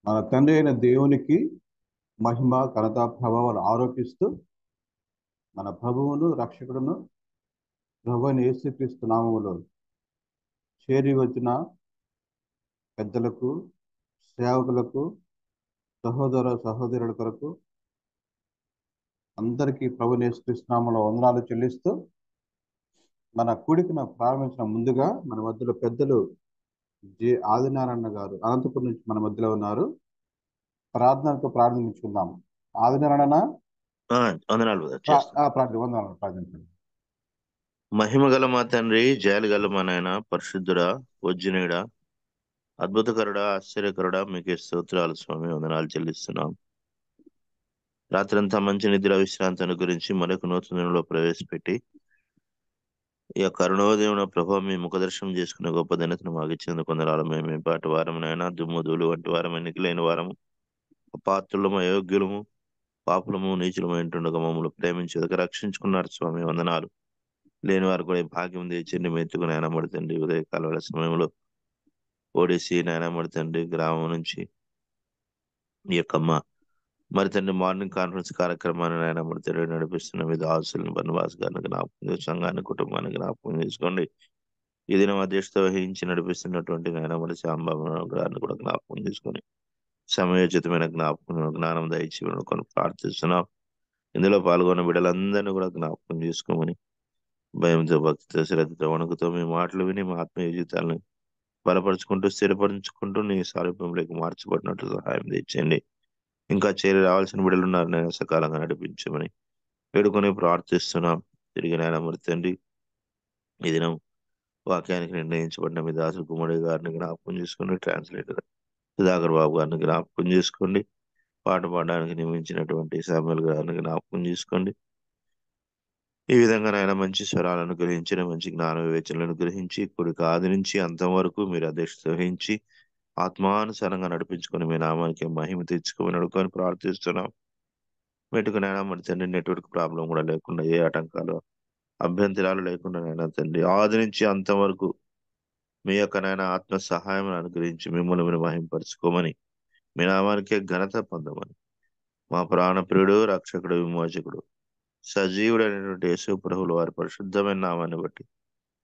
మన తండ్రి అయిన దేవునికి మహిమ ఘనత ప్రభావాలు ఆరోపిస్తూ మన ప్రభువును రక్షకుడును ప్రభు అయిన యేసుక్రీస్తు నామములో చేరి వచ్చిన పెద్దలకు సేవకులకు సహోదర సహోదరుల కొరకు అందరికీ ప్రభు అయిన యేసుక్రీస్తు నామములో వందనాలు చెల్లిస్తూ మన కూడికను ప్రారంభించిన ముందుగా మన మధ్యలో పెద్దలు ఆదినారాయణ గారు అనంతపురం నుంచి మన మధ్యలో ఉన్నారు. ప్రార్థనతో ప్రారంభించుకుందాం. ఆదినారాయణ వందనాలు చేస్తాను. వందనాలు ప్రార్థించండి. మహిమగల మా తండ్రి, జయాలుగల మా నాయన, పరిశుద్ధుడా, వజ్జనీయుడా, అద్భుతకరుడా, ఆశ్చర్యకరుడా, మీకే స్తోత్రాలు స్వామి. వందనాలు చెల్లిస్తున్నాం. రాత్రంతా మంచి నిద్ర విశ్రాంతిని గురించి మరొక నూతనంలో ప్రవేశపెట్టి ఈ యొక్క అరుణోదయం ప్రభావం మీ ముఖదర్శనం చేసుకునే గొప్ప ధన్యతను మాకు ఇచ్చేందుకు కొందరాలు. మేము పాటి వారమునైనా దుమ్ము ధూళి వంటి వారం ఎన్నికలేని వారము, అపాత్రులము, అయోగ్యులము, పాపులము, నీచులము ఏంటుండగా మమ్మల్ని ప్రేమించేందుకు రక్షించుకున్నారు స్వామి. వందనాలు. లేని వారు కూడా భాగ్యం తెచ్చండి. మెత్తుకు నాయనమడుతండి. ఉదయకాల సమయంలో ఓడిసి నాయనమడుతండి గ్రామం నుంచి ఈ యొక్క మరి తండ్రి మార్నింగ్ కాన్ఫరెన్స్ కార్యక్రమాన్ని నాయనమడుతండి నడిపిస్తున్న మీ దాసులను బన్వాస్ గారిని జ్ఞాపకం, సంఘాన్ని, కుటుంబాన్ని జ్ఞాపకం చేసుకోండి. ఈ దినం అధ్యక్షత వహించి నడిపిస్తున్నటువంటి నాయనమడి శాంబాబు గారిని కూడా జ్ఞాపకం చేసుకొని సమయోచితమైన జ్ఞానం దయచేయడం కొని ప్రార్థిస్తున్నాం. ఇందులో పాల్గొన్న బిడ్డలందరినీ కూడా జ్ఞాపకం చేసుకోమని భయంతో, భక్తితో, శ్రద్ధతో, వణుకుతో మీ మాటలు విని మా ఆత్మీయ జీవితాలను బలపరుచుకుంటూ స్థిరపరుచుకుంటూ నీ సారూప్యంలోకి మార్చబడినట్టు సహాయం తెచ్చండి. ఇంకా చేరి రావాల్సిన బిడ్డలు ఉన్నారు, నేను సకాలంగా నడిపించమని వేడుకొని ప్రార్థిస్తున్నాం. తిరిగి నాయన తండ్రి ఈ దినం వాక్యానికి నిర్ణయించబడిన మీ దాసులు గుమ్మడి గారిని జ్ఞాపకం చేసుకోండి. ట్రాన్స్లేటర్ సుధాకర్ బాబు గారిని జ్ఞాపకం చేసుకోండి. పాట పాడడానికి నియమించినటువంటి సామ్యుల్ గారిని జ్ఞాపకం చేసుకోండి. ఈ విధంగా నాయన మంచి స్వరాలను గ్రహించిన, మంచి జ్ఞాన వివేచనలను గ్రహించి కొడుకు ఆది నుంచి అంతం వరకు మీరు అధ్యక్షత వహించి ఆత్మానుసారంగా నడిపించుకొని మీ నామానికి మహిమ తెచ్చుకొని నడుకొని ప్రార్థిస్తున్నాం. మెట్టుకు నాయన మరి తండ్రి నెట్వర్క్ ప్రాబ్లం కూడా లేకుండా, ఏ ఆటంకాలు అభ్యంతరాలు లేకుండా నాయన తండ్రి ఆది నుంచి అంతం వరకు మీ యొక్క నాయన ఆత్మ సహాయం అనుగ్రహించి మిమ్మల్ని మీరు మహింపరుచుకోమని, మీ నామానికే ఘనత పొందమని మా ప్రాణప్రియుడు, రక్షకుడు, విమోచకుడు, సజీవుడైనటువంటి యేసు ప్రభువుల వారి పరిశుద్ధమైన నామాన్ని బట్టి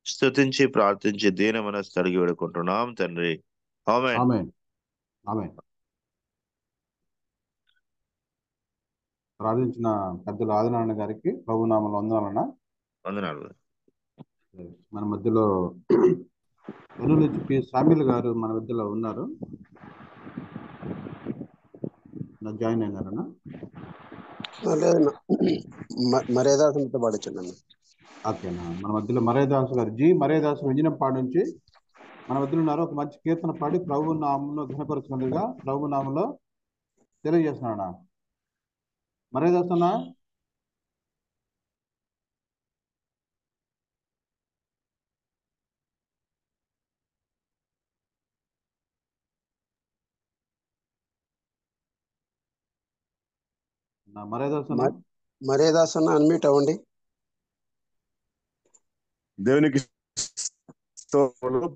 స్తుతించి ప్రార్థించి దీన మనసు అడిగి వేడుకుంటున్నాం తండ్రి. ఆమేన్. ఆమేన్. ఆమేన్. ప్రార్థించిన పెద్దలు ఆదినారాయణ గారికి ప్రభు నామములో వందనాలన్నా. వందనాలు. మన మధ్యలో వెను నుంచి పి సామ్యుల్ గారు మన మధ్యలో ఉన్నారు, జాయిన్ అయినారన్నా. లేదన్నా, మర్యాదతో పాడించండి. ఓకేనా. మన మధ్యలో మరేదాసు గారు మరేదాసు వింజనంపాడు నుంచి మన మధ్యలో ఉన్నారు. ఒక మంచి కీర్తన పాడి ప్రభు నామంలో ఘనపరుచుకుందిగా ప్రభు నామంలో తెలియజేస్తున్నాడా మరేదాసు అన్నా? మర్యాదాస్ అన్న అన్మ్యూట్ అవ్వండి. దేవునికి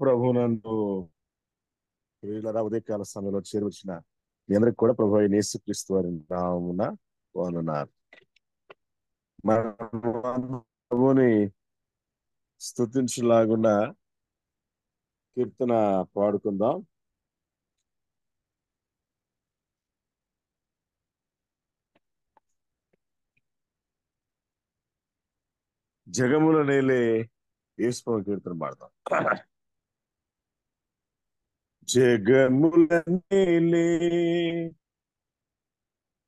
ప్రభునందు ఉదయకాల సమయంలో చేరువచ్చిన మీ అందరికి కూడా ప్రభు అయిన యేసుక్రీస్తు వారి నామమున వందనాలు. ప్రభుని స్తుతించులాగున్న కీర్తన పాడుకుందాం. జగముల నేలే యేసు కీర్తన పాడతాం. జగముల నేలే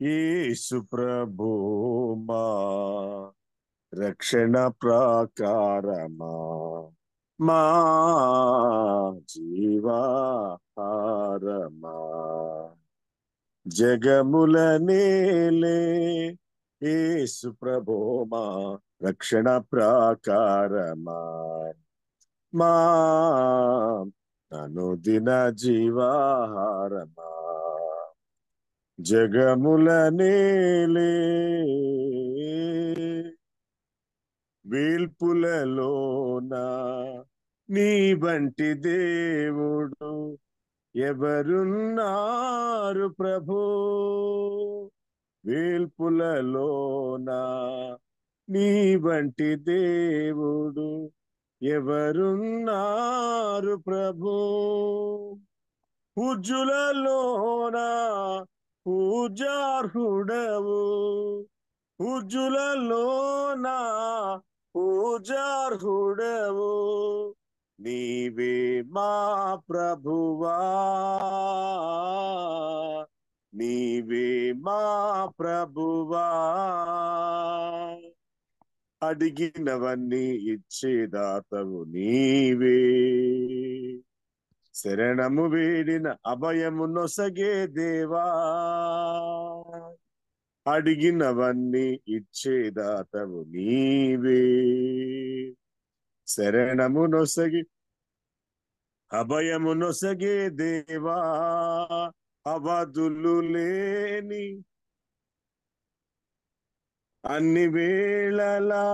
యేసు ప్రభు మా రక్షణ ప్రాకారమా, మా జీవాహారమా. జగముల నేలే యేసు ప్రభు మా రక్షణ ప్రాకారమా, మా అనుదిన జీవాహారమా. జగముల నేలే వేల్పులలోన నీ వంటి దేవుడు ఎవరున్నారు ప్రభు వేల్పులలోన నీ వంటి దేవుడు ఎవరున్నారు ప్రభు పూజ్యులలోన పూజార్హుడవు పూజ్యులలోన పూజార్హుడవు నీవే మా ప్రభువా నీవే మా ప్రభువా అడిగినవన్నీ ఇచ్చేదాతవు నీవే శరణము వేడిన అభయము నొసగే దేవా అడిగినవన్నీ ఇచ్చేదాతవు నీవే శరణము నొసగి అభయము నొసగే దేవా అవధులు లేని అన్ని వేళలా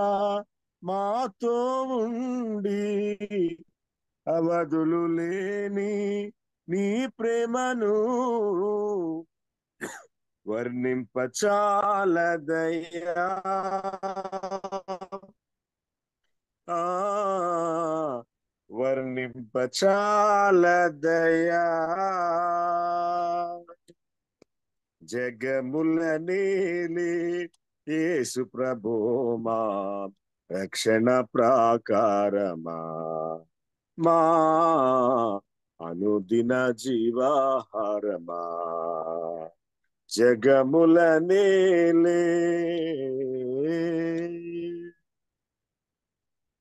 మాతో ఉండి అవధులు లేని నీ ప్రేమను వర్ణింపచాలదయ్యా వర్ణింపచాలదయ్యా జగముల నేలే యేసు ప్రభో మా రక్షణ ప్రాకారమా మా అనుదిన జీవాహారమా జగముల నేలే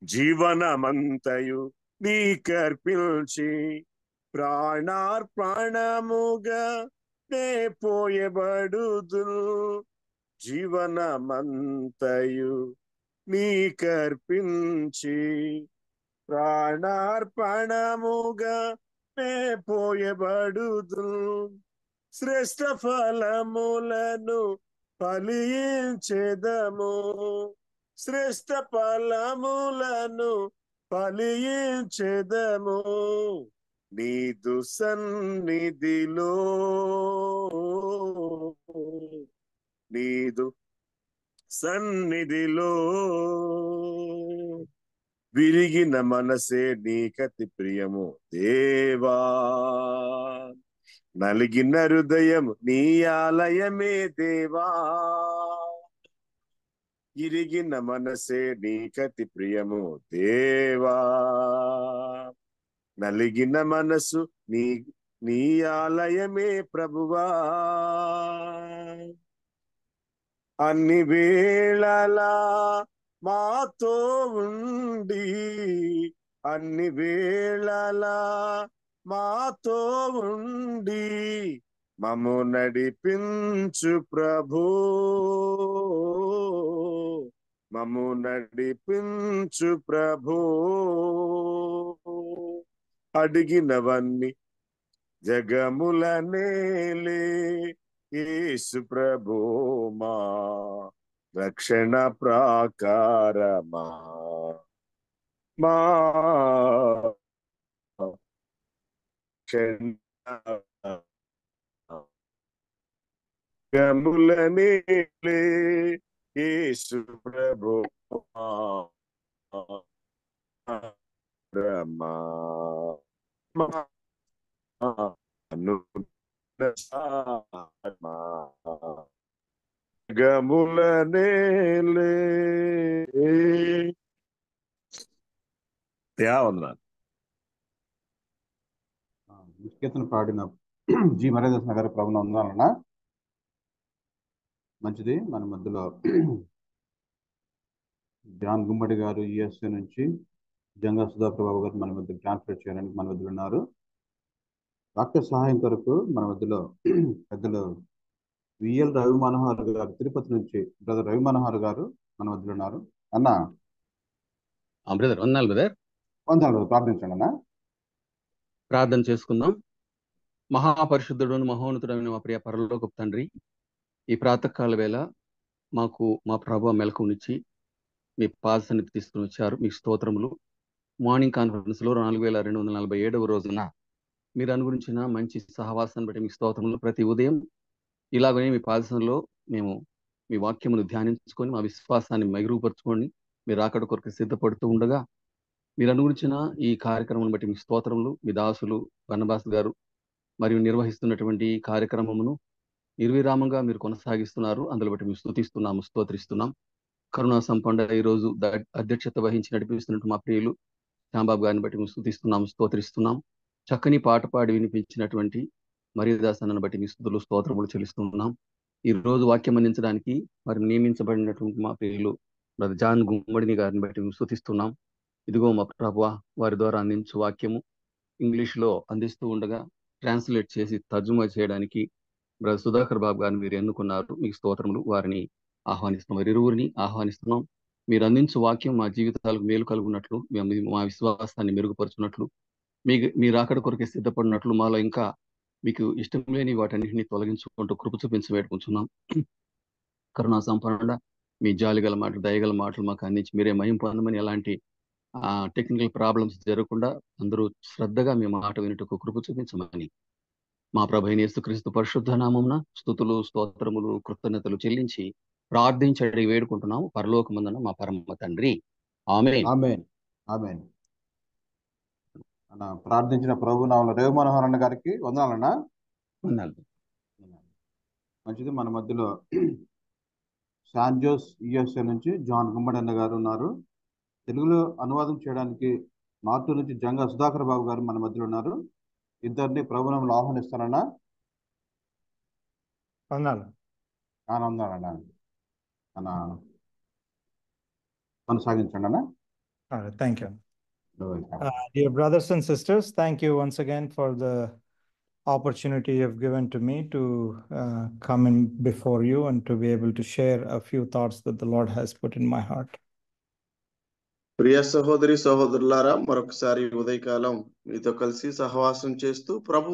జీవనమంతయు నీకర్పించి ప్రాణార్పణముగా నే పోయబడుదు జీవనమంతయు నీకర్పించి ప్రాణార్పణముగా నే పోయబడుదు శ్రేష్ఠ ఫలములను ఫలించెదము శ్రేష్ఠ ఫలములను ఫలించెదము నీదు సన్నిధిలో నీదు సన్నిధిలో విరిగిన మనసే నీకతి ప్రియము దేవా నలిగిన హృదయం నీ ఆలయమే దేవా ఇరిగిన మనసే నీకతి ప్రియము దేవా నలిగిన మనసు నీ ఆలయమే ప్రభువా అన్ని వేళలా మాతో ఉండి అన్ని వేళలా మాతో ఉండి మమ్ము నడిపించు ప్రభు మమ్ము నడిపించు ప్రభు అడిగినవన్నీ జగముల నేలే యేసు ప్రభు మా రక్షణ ప్రాకారమా మా జగముల నేలే యేసు ప్రభు రమా గముల నేలే వందనాలు. కీర్తన పాడిన జి మరేదాస్ గారి ప్రభుత్వం ఉందాలన్నా మంచిది. మన మధ్యలో జాన్ గుమ్మడి గారు యుఎస్ఏ నుంచి, జంగా సుధాకర్ బాబు గారు మన మధ్య ట్రాన్స్లేట్ చేయడానికి మన మధ్యలో ఉన్నారు. డాక్టర్ సహాయం కొరకు మన మధ్యలో పెద్దలు విఎల్ రవి మనోహర్ గారు తిరుపతి నుంచి, బ్రదర్ రవి మనోహర్ గారు మన మధ్యలో ఉన్నారు. అన్న బ్రదర్ వందనాలు బ్రదర్. వందనాలు. ప్రార్థించండి అన్న. ప్రార్థన చేసుకుందాం. మహాపరిశుద్ధుడు మహోన్నతుడైన మా ప్రియ పరలోకపు తండ్రి, ఈ ప్రాతకాల వేళ మాకు మా ప్రభు మెలకునిచ్చి మీ పాదసన్నిధి తీసుకుని వచ్చారు. మీకు స్తోత్రములు. మార్నింగ్ కాన్ఫరెన్స్ లో 4247వ రోజున మీరు అనుగురించిన మంచి సహవాసాన్ని బట్టి మీకు స్తోత్రములు. ప్రతి ఉదయం ఇలాగనే మీ పాదసంలో మేము మీ వాక్యమును ధ్యానించుకొని మా విశ్వాసాన్ని మెరుగుపరుచుకొని మీరు అక్కడ కొరకు సిద్ధపడుతూ ఉండగా మీరు అనుగురించిన ఈ కార్యక్రమం బట్టి మీ స్తోత్రములు. మీ దాసులు బర్నబాస్ గారు మరియు నిర్వహిస్తున్నటువంటి ఈ కార్యక్రమమును నిర్విరామంగా మీరు కొనసాగిస్తున్నారు. అందులో బట్టి మేము స్తుతిస్తున్నాము, స్తోత్రిస్తున్నాం. కరుణా సంపండ ఈరోజు అధ్యక్షత వహించి నడిపిస్తున్నట్టు మా ప్రియులు శ్యాంబాబు గారిని బట్టి మేము స్తుతిస్తున్నాము, స్తోత్రిస్తున్నాం. చక్కని పాట పాడి వినిపించినటువంటి మరియదాసనను బట్టి మీ స్తుతులు స్తోత్రములు చెల్లిస్తున్నాం. ఈ రోజు వాక్యం అందించడానికి మరి నియమించబడినటువంటి మా ప్రియులు బ్రదర్ జాన్ గుమ్మడిని గారిని బట్టి మేము స్తుతిస్తున్నాం. ఇదిగో మా ప్రభువా, వారి ద్వారా అందించు వాక్యము ఇంగ్లీష్లో అందిస్తూ ఉండగా ట్రాన్స్లేట్ చేసి తర్జుమా చేయడానికి బ్రదర్ సుధాకర్ బాబు గారిని మీరు ఎన్నుకున్నారు. మీకు స్తోత్రములు. వారిని ఆహ్వానిస్తున్నాం, వారి ఇరువురిని ఆహ్వానిస్తున్నాం. మీరు అందించు వాక్యం మా జీవితాలకు మేలు కలుగున్నట్లు, మేము మా విశ్వాసాన్ని మెరుగుపరుచున్నట్లు, మీరు అక్కడ కొరకే సిద్ధపడినట్లు, మాలో ఇంకా మీకు ఇష్టం లేని వాటన్నింటినీ తొలగించుకుంటూ కృప చూపించబెట్టుకుంటున్నాం. కరుణా సంపన్న మీ జాలిగల మాటలు, దయగల మాటలు మాకు అందించి మీరే మహిమ పొందమని, ఎలాంటి టెక్నికల్ ప్రాబ్లమ్స్ జరగకుండా అందరూ శ్రద్ధగా మీ మాట వినుటకు కృప చూపించమని మా ప్రభు అయిన యేసుక్రీస్తు పరిశుద్ధ నామమున స్తుతులు, స్తోత్రములు, కృతజ్ఞతలు చెల్లించి ప్రార్థించడి వేడుకుంటున్నాము పరలోకమందున మా పరమ తండ్రి. ఆమేన్. ఆమేన్. ఆమేన్. అన్న ప్రార్థించిన ప్రభు నామములో రేవు మనోహర్ అన్న గారికి వందనాలన్నా. వందనాలు. మంచిది. మన మధ్యలో శాన్ జోస్ యుఎస్ఏ నుంచి జాన్ గుమ్మడి అన్న గారు ఉన్నారు. తెలుగులో అనువాదం చేయడానికి మార్టూరు నుంచి జంగా సుధాకర్ బాబు గారు మన మధ్యలో ఉన్నారు. ఇద్దరిని ప్రభునామములో ఆహ్వానిస్తానన్నా. వందనాలు. ఆనందాలన్నా అన్న కొనసాగించండి అన్న. All right, thank you. Dear brothers and sisters, thank you once again for the opportunity you've given to me to come in before you and to be able to share a few thoughts that the Lord has put in my heart. ప్రియ సహోదరి సహోదరులారా, మరొకసారి ఉదయకాలం మీతో కలిసి సహవాసం చేస్తూ ప్రభు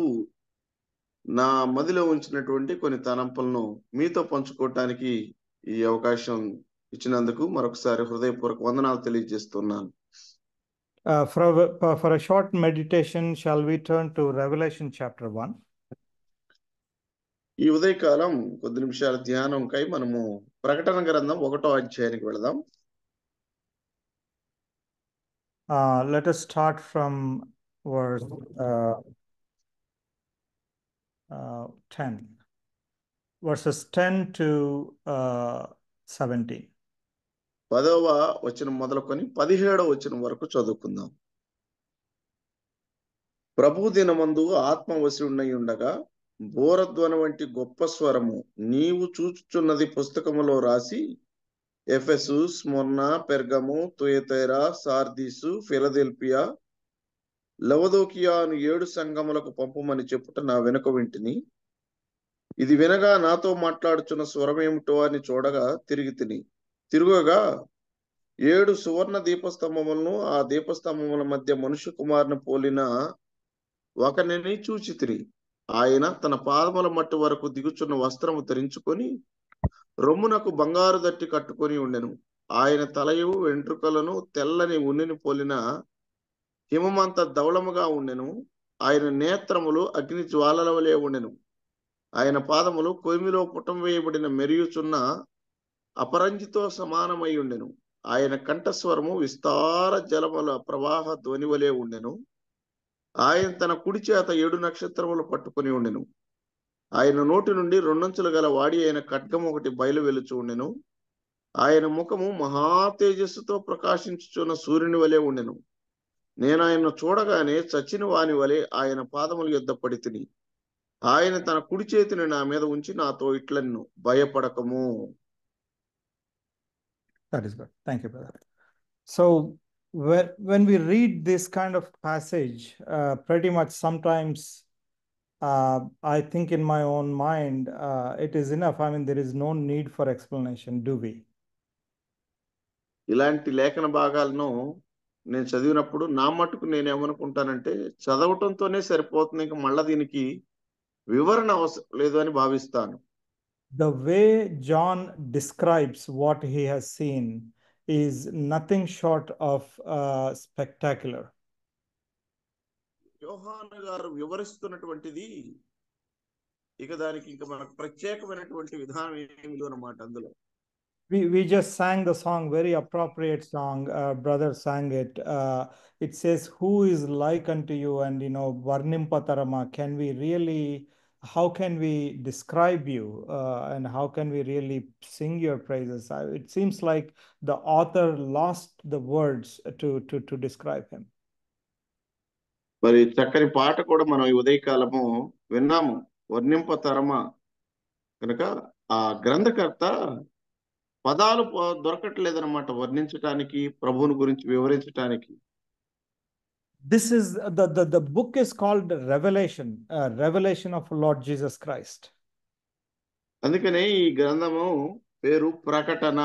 నా మదిలో ఉంచినటువంటి కొన్ని తలంపులను మీతో పంచుకోవటానికి ఈ అవకాశం ఇచ్చినందుకు మరొకసారి హృదయపూర్వక వందనాలు తెలియజేస్తున్నాను. For a short meditation, shall we turn to Revelation chapter 1? ఈ ఉదయకాలం కొద్ది నిమిషాల ధ్యానంకై మనము ప్రకటన గ్రంథం 1వ అధ్యాయానికి వెళదాం. Let us start from verse 10, verses 10 to 17. 10వ వచనం మొదలుకొని 17వ వచనం వరకు చదువుకుందాం. ప్రభు దినమందు ఆత్మవశుడై ఉండగా బోరధ్వని వంటి గొప్ప స్వరము, నీవు చూచుచున్నది పుస్తకములో రాసి Ephesus, Smyrna, Pergamum, Thyatira, Sardis, Philadelphia, Laodicea అను 7 సంఘములకు పంపుమని చెప్పుట నా వెనుక వింటిని. ఇది వినగా నాతో మాట్లాడుచున్న స్వరమేమిటో అని చూడగా తిరుగగా 7 సువర్ణ దీపస్తంభములను, ఆ దీపస్తంభముల మధ్య మనుష్య కుమారుని పోలిన ఒకనిని చూచితిని. ఆయన తన పాదముల మట్టు వరకు దిగుచున్న వస్త్రము ధరించుకొని రొమ్మునకు బంగారు దట్టి కట్టుకొని ఉండెను. ఆయన తలయు వెంట్రుకలను తెల్లని ఉన్నిని పోలిన హిమమంత ధవళముగా ఉండెను. ఆయన నేత్రములు అగ్ని జ్వాలల వలె ఉండెను. ఆయన పాదములు కొయ్మిలో పుటం వేయబడిన మెరియుచున్న అపరంజితో సమానమై ఉండెను. ఆయన కంఠస్వరము విస్తార జలముల ప్రవాహ ధ్వని వలె ఉండెను. ఆయన తన కుడి చేత 7 నక్షత్రములు పట్టుకొని ఉండెను. ఆయన నోటి నుండి 2 అంచులు గల వాడి అయిన ఖడ్గం ఒకటి బయలు వెలుచు ఉండెను. ఆయన ముఖము మహా తేజస్సుతో ప్రకాశించుచున్న సూర్యుని వలె ఉండెను. నేను ఆయన్ను చూడగానే చచ్చిన వాని వలె ఆయన పాదముల యొద్ద పడితిని. ఆయన తన కుడి చేతిని నా మీద ఉంచి నాతో ఇట్లన్ను, భయపడకము. That is good. Thank you, brother. So when we read this kind of passage, pretty much sometimes I think in my own mind, it is enough. I mean, there is no need for explanation, do we? ఇలాంటి లేఖన భాగాలను నేను చదివినప్పుడు నా మట్టుకు నేనేమనుకుంటానంటే చదవటంతోనే సరిపోతుంది, ఇంకా మళ్ళా దీనికి వివరణ అవసరం లేదు అని భావిస్తాను. The way John describes what he has seen is nothing short of spectacular. యోహాను గారు వివరిస్తున్నటువంటిది ఇక దానికి ఇంకా మనకు ప్రత్యేకమైనటువంటి విధానం ఏమి లేదు అన్నమాట అందులో. We just sang the song, very appropriate song. Brother sang it. It says, "Who is like unto you?" And Varnimpatarama. Can we really? How can we describe you? And how can we really sing your praises? It seems like the author lost the words to describe him. మరి చక్కని పాట కూడా మనం ఈ ఉదయకాలము విన్నాము, వర్ణింపతరమా. కనుక ఆ గ్రంథకర్త పదాలు దొరకట్లేదన్నమాట వర్ణించటానికి, ప్రభువుని గురించి వివరించటానికి. This is the book is called Revelation, Revelation of Lord Jesus Christ. అందుకనే ఈ గ్రంథము పేరు ప్రకటన,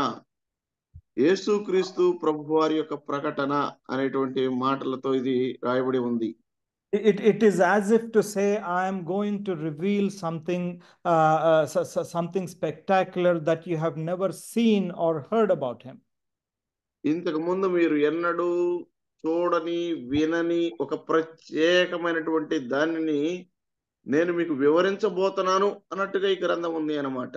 యేసుక్రీస్తు ప్రభువారి యొక్క ప్రకటన అనేటువంటి మాటలతో ఇది రాయబడి ఉంది. It is as if to say, I am going to reveal something, something spectacular that you have never seen or heard about him. ఇంతకు ముందు మీరు ఎన్నడూ చూడని వినని ఒక ప్రత్యేకమైనటువంటి దానిని నేను మీకు వివరించబోతున్నాను అన్నట్టుగా ఈ గ్రంథం ఉంది అన్నమాట.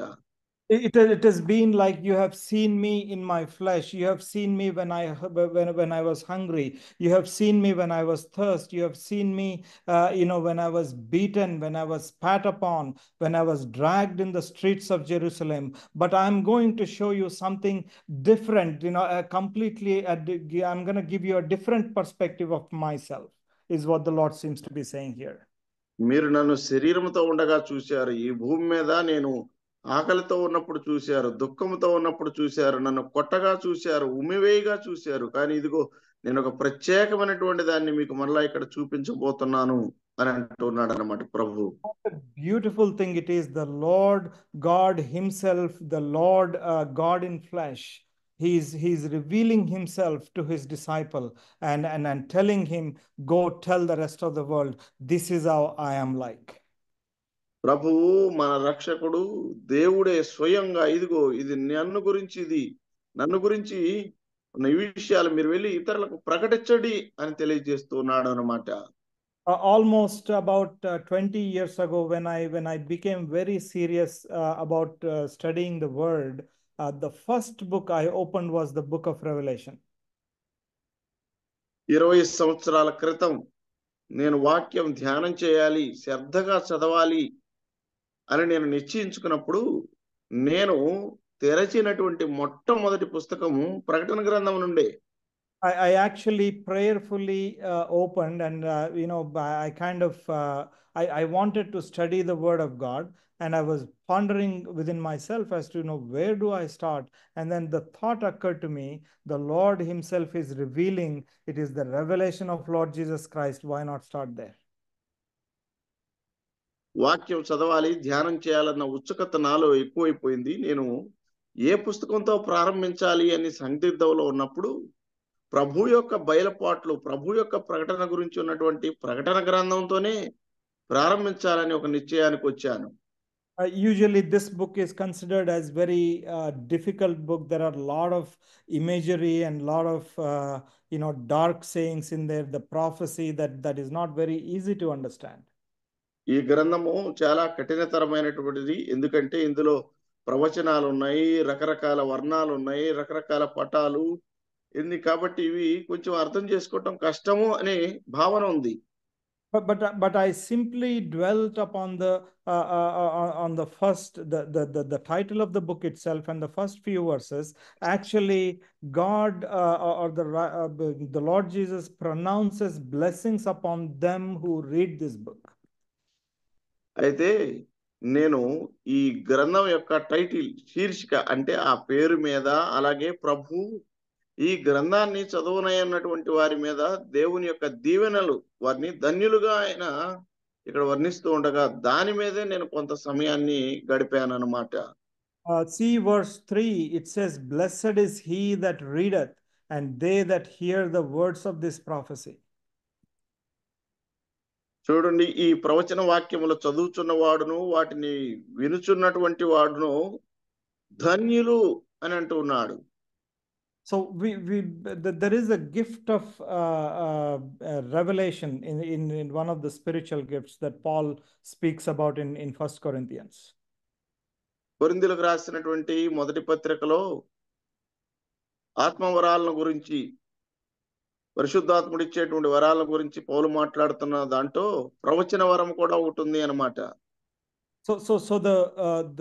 It has been like you have seen me in my flesh. You have seen me when I was hungry. You have seen me when I was thirsty. You have seen me, when I was beaten, when I was spat upon, when I was dragged in the streets of Jerusalem. But I'm going to show you something different. Completely. I'm going to give you a different perspective of myself. Is what the Lord seems to be saying here. మీరు నన్ను శరీరంతో ఉండగా చూశారు, ఈ భూమి మీద నేను ఆకలితో ఉన్నప్పుడు చూశారు, దుఃఖంతో ఉన్నప్పుడు చూశారు, నన్ను కొట్టగా చూశారు, ఉమ్మివేయగా చూశారు. కానీ ఇదిగో నేను ఒక ప్రత్యేకమైనటువంటి దాన్ని మీకు మళ్ళా ఇక్కడ చూపించబోతున్నాను అని అంటున్నాడు అన్నమాట ప్రభు. Beautiful thing it is, the Lord God himself, the Lord God in flesh. He's revealing himself to his disciple and telling him, go tell the rest of the world, this is how I am like. ప్రభువు మన రక్షకుడు దేవుడే స్వయంగా ఇదిగో ఇది నన్ను గురించి ఈ విషయాలు మీరు వెళ్ళి ఇతరులకు ప్రకటించండి అని తెలియజేస్తున్నాడు అన్నమాట. Almost about 20 years ago, when I became very serious about studying the word, the first book I opened was the book of Revelation. 20 సంవత్సరాల క్రితం నేను వాక్యం ధ్యానం చేయాలి, శ్రద్ధగా చదవాలి అని నేను నిశ్చయించుకున్నప్పుడు నేను తెరచినటువంటి మొట్టమొదటి పుస్తకము ప్రకటన గ్రంథం నుండే. I actually prayerfully opened and I kind of I wanted to study the word of God, and I was pondering within myself as to where do I start. And then the thought occurred to me, the Lord himself is revealing, it is the revelation of Lord Jesus Christ. Why not start there? వాక్యం చదవాలి, ధ్యానం చేయాలన్న ఉత్సుకత నాలో ఎక్కువైపోయింది. నేను ఏ పుస్తకంతో ప్రారంభించాలి అని సందిగ్ధంలో ఉన్నప్పుడు ప్రభు యొక్క బయలుపాట్లు, ప్రభు యొక్క ప్రకటన గురించి ఉన్నటువంటి ప్రకటన గ్రంథంతోనే ప్రారంభించాలని ఒక నిశ్చయానికి వచ్చాను. Usually this book is considered as very difficult book. There are a lot of imagery and a lot of dark sayings in there, the prophecy that is not very easy to understand. ఈ గ్రంథము చాలా కఠినతరమైనటువంటిది, ఎందుకంటే ఇందులో ప్రవచనాలు ఉన్నాయి, రకరకాల వర్ణాలు ఉన్నాయి, రకరకాల పటాలు ఉంది. కాబట్టి ఇవి కొంచెం అర్థం చేసుకోవటం కష్టము అనే భావన ఉంది. But I simply dwelt upon on the first the title of the book itself and the first few verses. Actually, God or the Lord Jesus pronounces blessings upon them who read this book. అయితే నేను ఈ గ్రంథం యొక్క title, శీర్షిక అంటే ఆ పేరు మీద, అలాగే ప్రభు ఈ గ్రంథాన్ని చదవనన్నటువంటి వారి మీద దేవుని యొక్క దీవెనలు, వారిని ధన్యులుగా ఆయన ఇక్కడ వర్ణిస్తూ ఉండగా దాని మీదే నేను కొంత సమయాన్ని గడిపాను అన్నమాట. See verse 3, it says, blessed is he that readeth and they that hear the words of this prophecy. చూడండి, ఈ ప్రవచన వాక్యములు చదువుచున్న వాడును వాటిని వినుచున్నటువంటి వాడును ధన్యులు అని అంటున్నాడు. So there is a gift of revelation in one of the spiritual gifts that Paul speaks about in 1 Corinthians. కొరింథీయులకు రాసినటువంటి మొదటి పత్రికలో ఆత్మవరాలను గురించి, పరిశుద్ధాత్ముడు ఇచ్చేటువంటి వరాల గురించి పౌలు మాట్లాడుతున్న దాంట్లో ప్రవచన వరం కూడా ఒకటి ఉంది అన్నమాట. So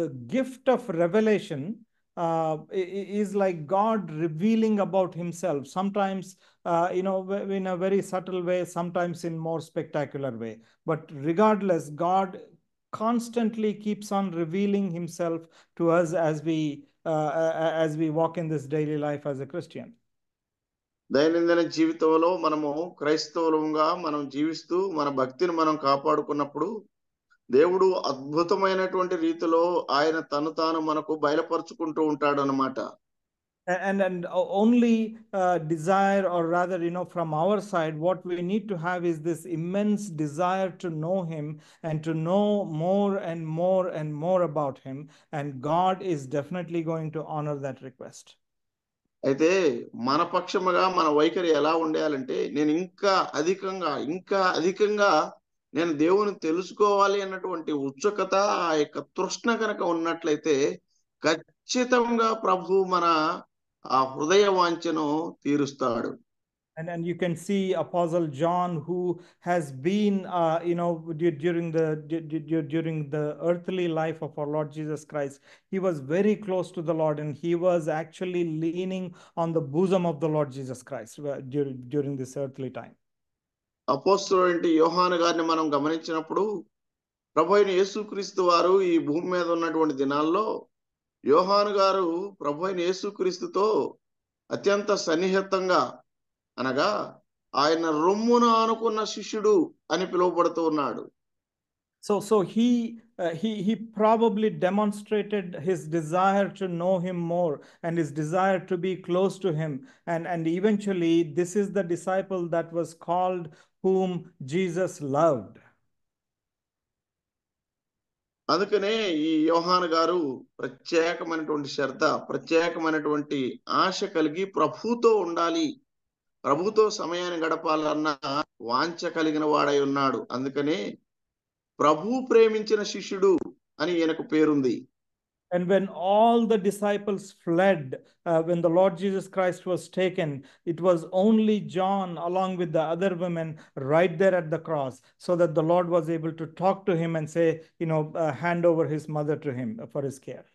the gift of revelation is like God revealing about himself, sometimes in a very subtle way, sometimes in more spectacular way, but regardless, God constantly keeps on revealing himself to us as we walk in this daily life as a Christian. దైనందిన జీవితంలో మనము క్రైస్తవులుగా మనం జీవిస్తూ మన భక్తిని మనం కాపాడుకున్నప్పుడు దేవుడు అద్భుతమైనటువంటి రీతిలో ఆయన తను తాను మనకు బయలుపరుచుకుంటూ ఉంటాడు అన్నమాట. And only desire, or rather, from our side, what we need to have is this immense desire to know him and to know more and more and more about him, and God is definitely going to honor that request. అయితే మన పక్షముగా మన వైఖరి ఎలా ఉండాలంటే, నేను ఇంకా అధికంగా నేను దేవుని తెలుసుకోవాలి అన్నటువంటి ఉత్సుకత, ఆ యొక్క తృష్ణ కనుక ఉన్నట్లయితే ఖచ్చితంగా ప్రభు మన ఆ హృదయ వాంఛను తీరుస్తాడు. And you can see Apostle John, who has been during the earthly life of our Lord Jesus Christ, he was very close to the Lord, and he was actually leaning on the bosom of the Lord Jesus Christ during this earthly time. అపోస్తలుడైన యోహాను గారిని మనం గమనించినప్పుడు, ప్రభు అయిన యేసుక్రీస్తు వారు ఈ భూమి మీద ఉన్నటువంటి దినాల్లో యోహాను గారు ప్రభు అయిన యేసుక్రీస్తుతో అత్యంత సన్నిహితంగా, అనగా ఆయన రొమ్మున ఆనుకున్న శిష్యుడు అని పిలువబడుతూ ఉన్నాడు. So he probably demonstrated his desire to know him more and his desire to be close to him, and eventually this is the disciple that was called whom Jesus loved. అందుకనే ఈ యోహాను గారు ప్రత్యేకమైనటువంటి శ్రద్ధ, ప్రత్యేకమైనటువంటి ఆశ కలిగి ప్రభుతో ఉండాలి, ప్రభుతో సమయాన్ని గడపాలన్న వాంఛ కలిగిన వాడై ఉన్నాడు. అందుకనే ప్రభు ప్రేమించిన శిష్యుడు అని ఈయనకు పేరుంది. And when all the disciples fled, when the Lord Jesus Christ was taken, it was only John along with the other women right there at the cross, so that the Lord was able to talk to him and say, hand over his mother to him for his care.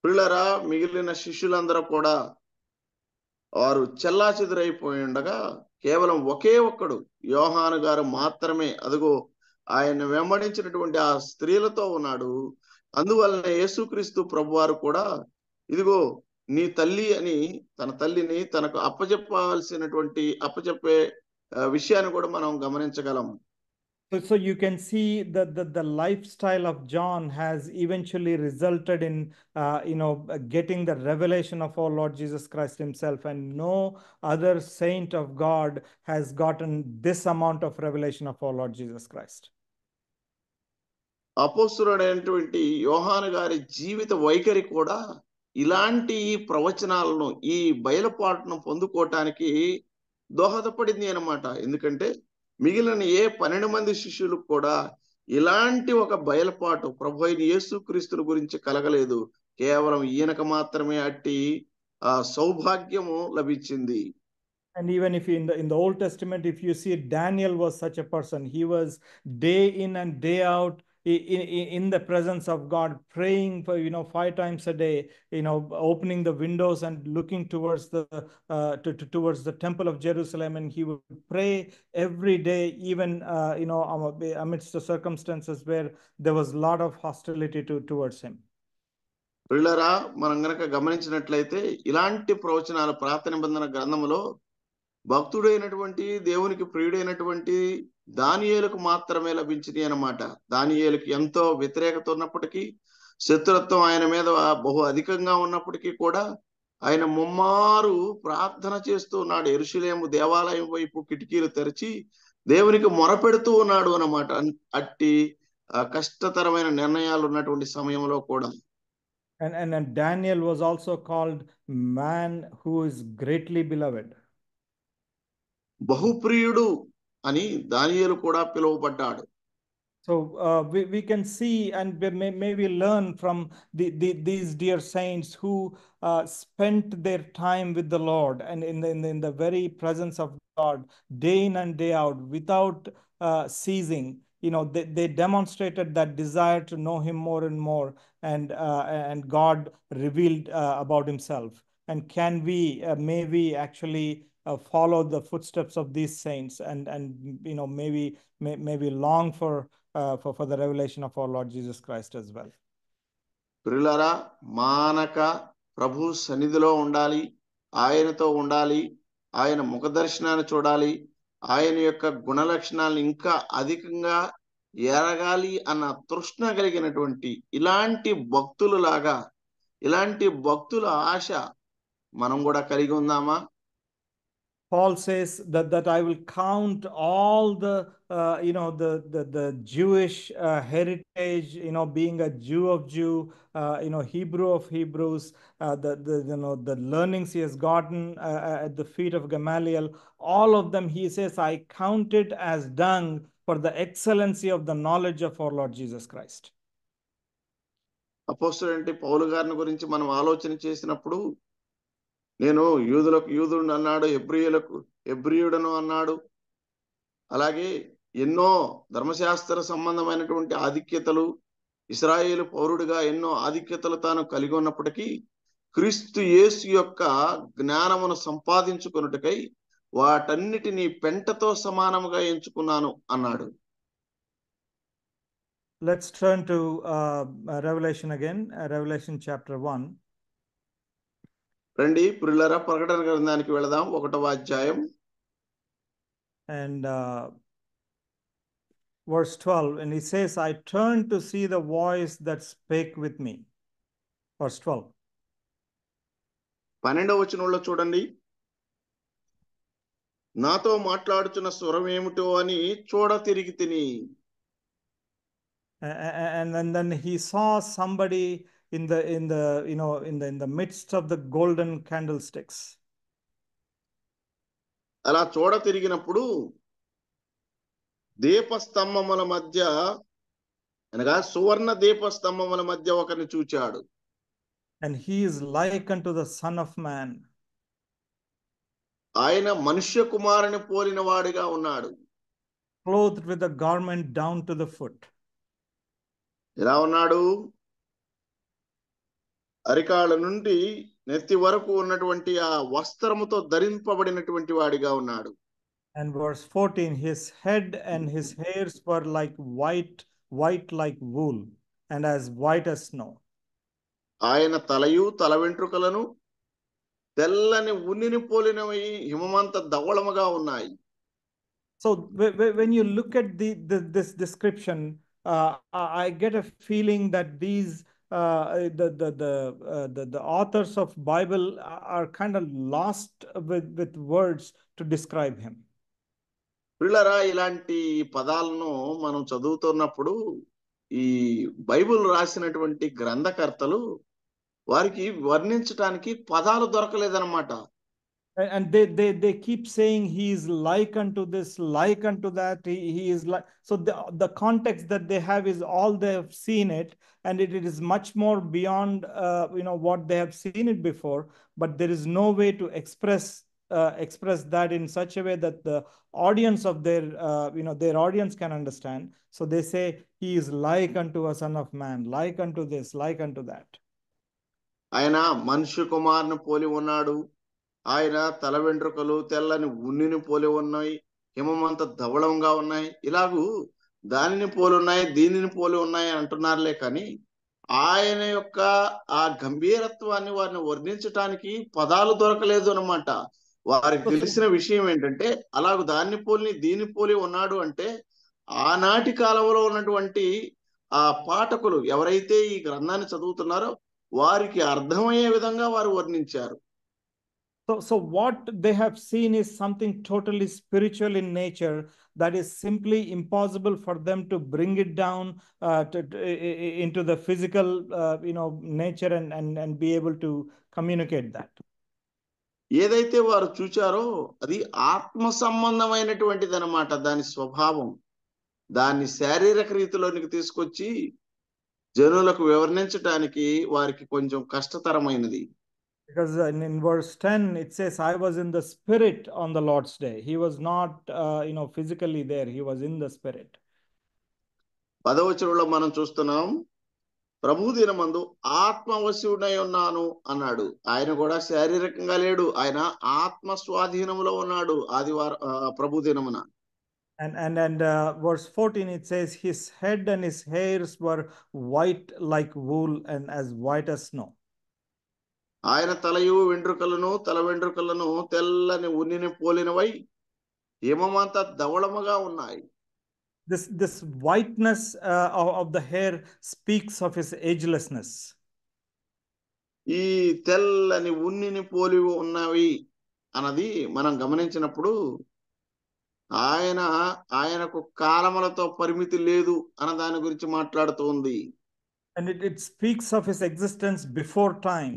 పిల్లరా, మిగిలిన శిష్యులందరూ కూడా వారు చెల్లాచెదురైపోయి ఉండగా కేవలం ఒకే ఒక్కడు యోహాను గారు మాత్రమే అదిగో ఆయన వెంబడించినటువంటి ఆ స్త్రీలతో ఉన్నాడు. అందువలన యేసుక్రీస్తు ప్రభువారు కూడా ఇదిగో నీ తల్లి అని తన తల్లిని తనకు అప్పచెప్పే విషయాన్ని కూడా మనం గమనించగలం. So you can see that the lifestyle of John has eventually resulted in getting the revelation of our Lord Jesus Christ himself, and no other saint of God has gotten this amount of revelation of our Lord Jesus Christ. అపోస్తలుడైనటువంటి యోహాను గారి జీవిత వైఖరి కూడా ఇలాంటి ప్రవచనాలను, ఈ బయలుపాటును పొందుకోవటానికి దోహదపడింది అన్నమాట. ఎందుకంటే మిగిలిన 12 మంది శిష్యులకు కూడా ఇలాంటి ఒక బయలుపాటు ప్రభు అయిన యేసుక్రీస్తుని గురించి కలగలేదు. కేవలం ఈయనకు మాత్రమే అట్టి సౌభాగ్యము లభించింది. And even if in the Old Testament, if you see, Daniel was such a person. He was day in and day out in the presence of God, praying for 5 times a day, opening the windows and looking towards the temple of Jerusalem, and he would pray every day, even amidst the circumstances where there was a lot of hostility towards him. పిల్లరా, మనం గనక గమనించినట్లయితే ఇలాంటి ప్రవచనాలు పాత నిబంధన గ్రంథములో భక్తుడైనటువంటి దేవునికి ప్రియుడైనటువంటి దానియేలుకు మాత్రమే లభించింది అన్నమాట. దానియేలుకి ఎంతో వ్యతిరేకత ఉన్నప్పటికీ, శత్రుత్వం ఆయన మీద బహు అధికంగా ఉన్నప్పటికీ కూడా ఆయన ముమ్మారు ప్రార్థన చేస్తూ ఉన్నాడు. యెరూషలేము దేవాలయం వైపు కిటికీలు తెరిచి దేవునికి మొరపెడుతూ ఉన్నాడు అన్నమాట. అట్టి కష్టతరమైన నిర్ణయాలు ఉన్నటువంటి సమయంలో కూడా. And Daniel was also called man who is greatly beloved. బహుప్రియుడు అని దానియేలు కూడా పిలువబడ్డాడు. So we can see and maybe learn from these dear saints who spent their time with the Lord and in the very presence of God day in and day out without ceasing. You know, they demonstrated that desire to know him more and more, and God revealed about himself. And can we maybe actually follow the footsteps of these saints and you know maybe long for the revelation of our Lord Jesus Christ as well. ప్రియులారా, మానక ప్రభు సన్నిధిలో ఉండాలి, ఆయనతో ఉండాలి, ఆయన ముఖ దర్శనాన్ని చూడాలి, ఆయన యొక్క గుణ లక్షణాలను ఇంకా అధికంగా ఎరగాలి అన్న తృష్ణ కలిగినటువంటి ఇలాంటి భక్తులలాగా, ఇలాంటి భక్తుల ఆశ మనం కూడా కలిగి ఉందామా? Paul says that I will count all the you know the Jewish heritage, you know, being a Jew of Jew, you know, Hebrew of Hebrews, the you know the learnings he has gotten at the feet of Gamaliel, all of them he says I count it as dung for the excellency of the knowledge of our Lord Jesus Christ. అపోస్తలుడంటే పౌలు గారిని గురించి మనం ఆలోచన చేసినప్పుడు, నేను యూదులకు యూదుడు అన్నాడు, హెబ్రీయులకు హెబ్రీయుడను అన్నాడు. అలాగే ఎన్నో ధర్మశాస్త్ర సంబంధమైనటువంటి ఆధిక్యతలు, ఇశ్రాయేలు పౌరుడిగా ఎన్నో ఆధిక్యతలు తాను కలిగి ఉన్నప్పటికీ క్రీస్తు యేసు యొక్క జ్ఞానమును సంపాదించుకొనుటకై వాటన్నిటినీ పెంటతో సమానముగా ఎంచుకున్నాను అన్నాడు. Let's turn to Revelation again, Revelation chapter 1. రండి ప్రియులారా, ప్రకటన గ్రంథానికి వెళదాం, 1వ అధ్యాయం And verse 12, and he says, I turned to see the voice that spake with me. Verse 12. 12వ వచనంలో చూడండి, నాతో మాట్లాడుచున్న స్వరం ఏమిటో అని చూడ తిరిగి తిని. And then he saw somebody in the you know in the midst of the golden candlesticks. అలా చూడ తిరిగినప్పుడు దీపస్తంభముల మధ్య, అనగా సువర్ణ దీపస్తంభముల మధ్య ఒకరిని చూచాడు. And he is like unto the Son of Man. ఆయన మనుష్య కుమారుని పోలిన వాడిగా ఉన్నాడు. Clothed with a garment down to the foot. ఎలా ఉన్నాడు? అరికాళ్ళ నుండి నెత్తి వరకు ఉన్నటువంటి ఆ వస్త్రముతో ధరింపబడినటువంటి వాడిగా ఉన్నాడు. And verse 14, his head and his hairs were like white like wool, and as white as snow. ఆయన తలయు తల వెంట్రుకలను తెల్లని ఉన్నిని పోలినవి హిమమంత ధవళముగా ఉన్నాయి. So when you look at this description, I get a feeling that these the authors of Bible are kind of lost with words to describe him. పిల్లరా, ఇలాంటి పదాలను మనం చదువుతున్నప్పుడు ఈ బైబిల్ రాసినటువంటి గ్రంథకర్తలు వారికి వర్ణించడానికి పదాలు దొరకలేదన్నమాట. And they keep saying he is like unto this, like unto that. He is like, so the context that they have is all they have seen it, and it is much more beyond you know what they have seen it before. But there is no way to express that in such a way that the audience of their you know their audience can understand. So they say he is like unto a Son of Man, like unto this, like unto that. ఆయన మనుష్య కుమారుని పోలి ఉన్నాడు. ఆయన తల వెంట్రుకలు తెల్లని ఉన్నిని పోలి ఉన్నాయి, హిమమంత ధవళంగా ఉన్నాయి. ఇలాగూ దానిని పోలి ఉన్నాయి, దీనిని పోలి ఉన్నాయి అంటున్నారులే, కానీ ఆయన యొక్క ఆ గంభీరత్వాన్ని వారిని వర్ణించటానికి పదాలు దొరకలేదు అన్నమాట. వారికి తెలిసిన విషయం ఏంటంటే, అలాగూ దాన్ని పోలి దీన్ని పోలి ఉన్నాడు అంటే ఆనాటి కాలంలో ఉన్నటువంటి ఆ పాఠకులు ఎవరైతే ఈ గ్రంథాన్ని చదువుతున్నారో వారికి అర్థమయ్యే విధంగా వారు వర్ణించారు. So what they have seen is something totally spiritual in nature that is simply impossible for them to bring it down into the physical, nature and be able to communicate that. ఏదైతే వారు చూచారో అది ఆత్మ సంబంధమైనటువంటిది అన్నమాట. దాని స్వభావం, దాన్ని శారీరక రీతిలోనికి తీసుకొచ్చి జనులకు వివరించడానికి వారికి కొంచెం కష్టతరమైనది. Because in verse 10 it says, I was in the spirit on the Lord's day. He was not physically there, he was in the spirit. 10వ వచనంలో మనం చూస్తున్నాం, ప్రభు దినమందు ఆత్మవశుడై ఉన్నాను అన్నాడు. ఆయన కూడా శారీరకంగా లేడు, ఆయన ఆత్మ స్వాధీనంలో ఉన్నాడు ప్రభు దినమున. And verse 14 it says, his head and his hairs were white like wool and as white as snow. ఆయన తలయు వెంట్రుకలను తల వెంట్రుకలను తెల్లని ఉన్నిని పోలినవై హిమమంత ధవళముగా ఉన్నాయి. This whiteness of the hair speaks of his agelessness. ఈ తెల్లని ఉన్నిని పోలి ఉన్నవి అన్నది మనం గమనించినప్పుడు ఆయనకు కాలములతో పరిమితి లేదు అన్న దాని గురించి మాట్లాడుతూ ఉంది. And it speaks of his existence before time.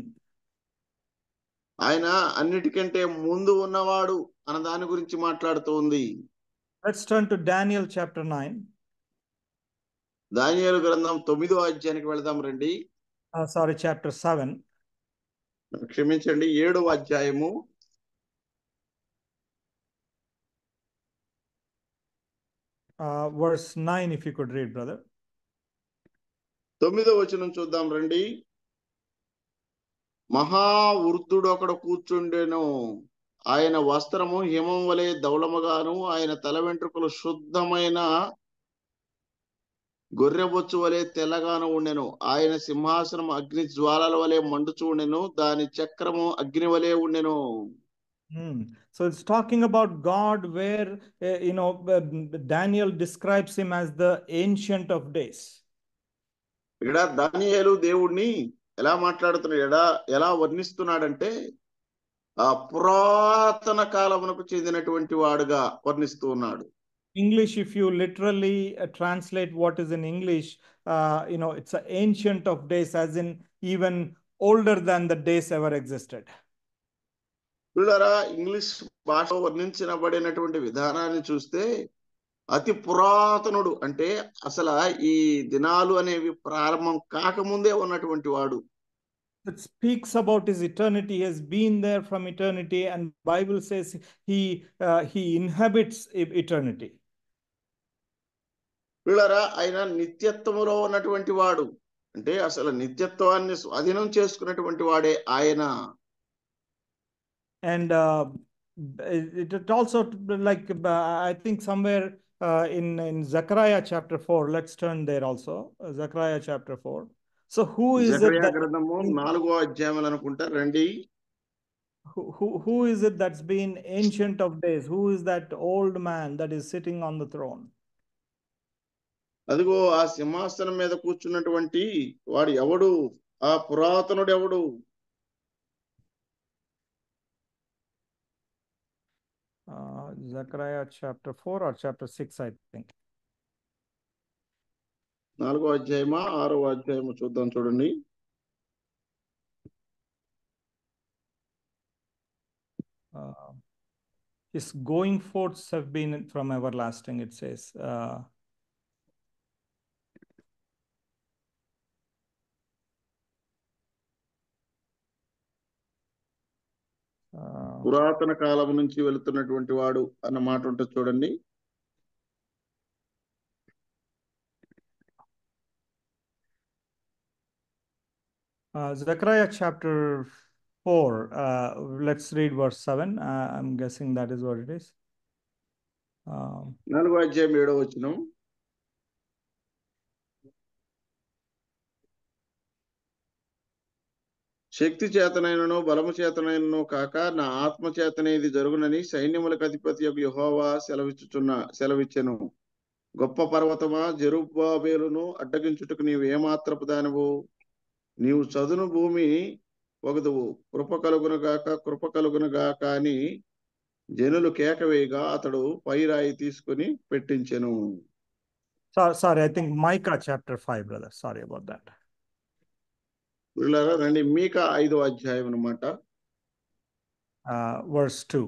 ఆయన అన్నిటికంటే ముందు ఉన్నవాడు అన్న దాని గురించి మాట్లాడుతూ ఉంది. Let's turn to Daniel chapter 9. దానియేలు గ్రంథం 9వ అధ్యాయానికి వెళ్దాం రండి. Chapter 7. క్షమించండి, 7వ అధ్యాయము. Verse 9 if you could read, brother. 9వ వచనం చూద్దాం రండి. మహా వృద్ధుడు అక్కడ కూర్చుండెను, ఆయన వస్త్రము హిమం వలె ధవళముగాను, ఆయన తల వెంట్రుకలు శుద్ధమైన గొర్రెబొచ్చు వలె తెల్లగాను ఉండెను. ఆయన సింహాసనం అగ్ని జ్వాలల వలె మండుచు ఉండెను, దాని చక్రము అగ్ని వలె ఉండెను. So it's talking about God where Daniel describes him as the ancient of days. ఇక్కడ దానియేలు దేవుణ్ణి ఎలా మాట్లాడుతున్నాడు, ఎలా వర్ణిస్తున్నాడంటే ఆ పురాతన కాలమునకు చెందినటువంటి వాడుగా వర్ణిస్తూ ఉన్నాడు. English, if you literally translate what is in English, it's an ancient of days, as in even older than the days ever existed. పిల్లరా, ఇంగ్లీష్ భాష వర్ణించబడినటువంటి విధానాన్ని చూస్తే అతి పురాతనుడు అంటే అసలు ఈ దినాలు అనేవి ప్రారంభం కాకముందే ఉన్నటువంటి వాడు. It speaks about his eternity. He has been there from eternity, and Bible says he inhabits eternity. పిల్లరా, ఆయన నిత్యత్వములో ఉన్నటువంటి వాడు అంటే అసలు నిత్యత్వాన్ని స్వాధీనం చేసుకున్నటువంటి వాడే ఆయన. And it also, like I think somewhere in Zechariah chapter 4, let's turn there also. Zechariah chapter 4. So who is it that, గ్రంథము 4వ అధ్యాయం అనుకుంటా రండి. who is it that's been ancient of days? Who is that old man that is sitting on the throne? అదిగో ఆ సింహాసనం మీద కూర్చున్నటువంటి వాడు ఎవడు, ఆ పురాతనుడు ఎవడు? Zechariah chapter 4 or chapter 6, I think. 4వ అధ్యాయమా 6వ అధ్యాయము చూద్దాం, చూడండి. His going forths have been from everlasting, it says. పురాతన కాలం నుంచి వెళుతున్నటువంటి వాడు అన్న మాట ఉంటుంది చూడండి. Zechariah chapter 4, let's read verse 7. I'm guessing that is what it is. 4వ అధ్యాయం 7వ వచనం. శక్తి చేతనైనను బలము చేతనైనను కాక నా ఆత్మ చేతనే ఇది జరుగునని సైన్యములకు అధిపతి యెహోవా సెలవిచ్చెను. గొప్ప పర్వతమా, జెరుబ్బాబెలును అడ్డగించుటకు నీవు ఏమాత్రపు దానివు? నీవు చదును భూమి వగదువు, కృప కలుగును గాక, కృప కలుగును గాక అని జనులు కేకవేయగా అతడు పై రాయి తీసుకుని పెట్టించెను. Sorry, I think Micah chapter 5, brother. Sorry about that. వీళ్ళారా రండి, మీకా 5వ అధ్యాయం అన్నమాట, Verse 2.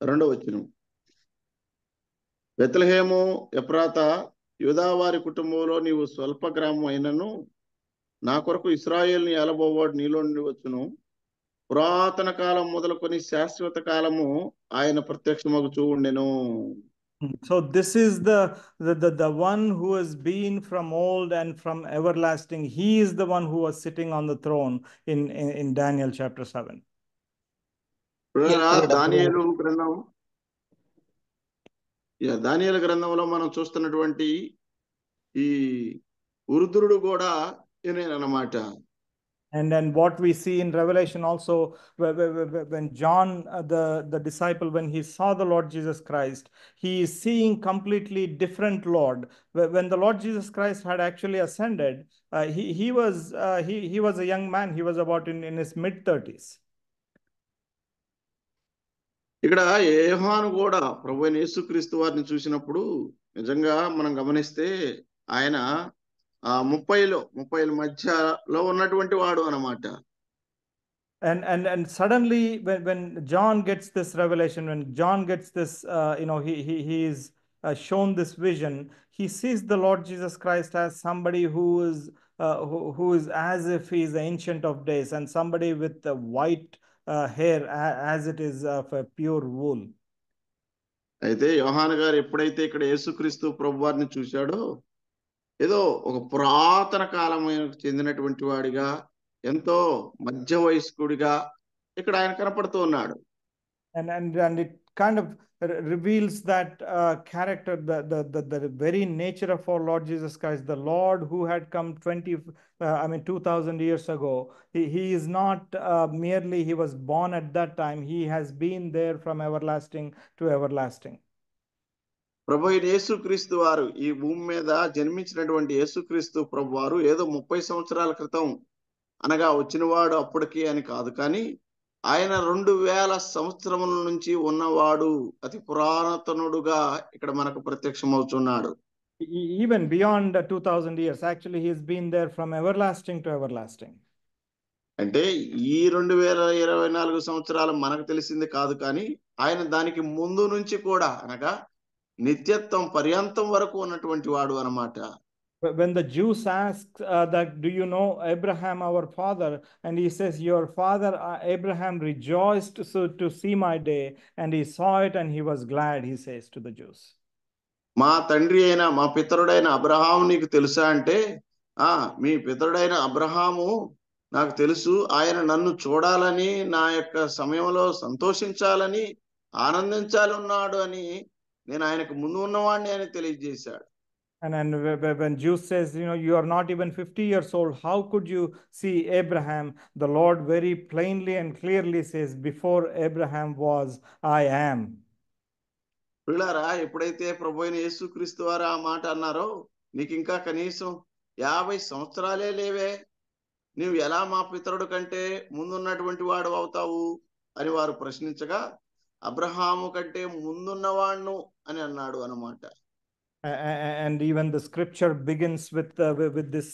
2వ వచనం. బెత్లెహేము ఎఫ్రాత, యూదావారి కుటుంబంలో నీవు స్వల్ప గ్రామం అయినను నా కొరకు ఇశ్రాయేలుని ఏలబోవాడు నీలో నుండి వచ్చును. పురాతన కాలం మొదలుకొని శాశ్వత కాలము ఆయన ప్రత్యక్షమగుచూ ఉండెను. So this is the one who has been from old and from everlasting. He is the one who was sitting on the throne in Daniel chapter 7. దానియేలు గ్రంథం, దానియేలు గ్రంథంలో మనం చూస్తున్నటువంటి ఈ వృద్ధుడు కూడా ఈయనేనన్నమాట. And then what we see in Revelation also, when John, the disciple, when he saw the Lord Jesus Christ, he is seeing completely different Lord. When the Lord Jesus Christ had actually ascended, he was a young man. He was about in his mid-30s. ఇక్కడ యోహాను కూడా ప్రభువైన యేసుక్రీస్తు వారిని చూసినప్పుడు నిజంగా మనం గమనిస్తే ఆయన 30 మధ్యలో ఉన్నటువంటి వాడు అన్నమాట. And suddenly when John gets this revelation, when John gets this, he is shown this vision, he sees the Lord Jesus Christ as somebody who is as if he is the Ancient of Days, and somebody with the white hair as it is of a pure wool. అయితే యోహాను గారు ఎప్పుడైతే ఇక్కడ యేసుక్రీస్తు ప్రభువారిని చూశాడో, ఏదో ఒక పురాతన కాలమైనకు చెందినటువంటి వాడిగా, ఎంతో మధ్య వయస్కుడిగా ఇక్కడ ఆయన కనపడుతూ ఉన్నాడు. And it kind of reveals that character, the very nature of our Lord Jesus Christ, the Lord who had come 2000 years ago. He is not merely he was born at that time. He has been there from everlasting to everlasting. ప్రభు అయిన యేసుక్రీస్తు వారు ఈ భూమి మీద జన్మించినటువంటి యేసుక్రీస్తు ప్రభు వారు ఏదో 30 సంవత్సరాల క్రితం అనగా వచ్చినవాడు అప్పటికి అని కాదు, కానీ ఆయన 2000 సంవత్సరముల నుంచి ఉన్నవాడు, అతి పురాతనుడుగా ఇక్కడ మనకు ప్రత్యక్షమవుతున్నాడు. Even beyond 2000 years, actually he has been there from everlasting to everlasting. అంటే ఈ 2024 సంవత్సరాలు మనకు తెలిసింది కాదు, కానీ ఆయన దానికి ముందు నుంచి కూడా అనగా నిత్యత్వం పర్యంతం వరకు ఉన్నటువంటి వాడు అన్నమాట. When the Jews ask that, do you know Abraham our father, and he says, your father Abraham rejoiced to see my day, and he saw it and he was glad, he says to the Jews. మా తండ్రి అయిన మా పితరుడైన అబ్రహాము నీకు తెలుసా అంటే, మీ పితరుడైన అబ్రహాము నాకు తెలుసు, ఆయన నన్ను చూడాలని, నా యొక్క సమయంలో సంతోషించాలని, ఆనందించాలన్నాడు అని నేను ఆయనకు ముందు ఉన్నవాడిని అని తెలియజేశాడు. And when Jews says, you are not even 50 years old, how could you see Abraham? The Lord very plainly and clearly says, before Abraham was, I am. పిల్లారా, ఎప్పుడైతే ప్రభు అయిన యేసుక్రీస్తు వారు ఆ మాట అన్నారో, నీకు ఇంకా కనీసం 50 సంవత్సరాలే లేవే, నీవు ఎలా మా పితరుడు కంటే ముందున్నటువంటి వాడు అవుతావు అని వారు ప్రశ్నించగా, అబ్రహాము కంటే ముందున్నవాడును అని అన్నాడు అన్నమాట. And even the scripture begins with this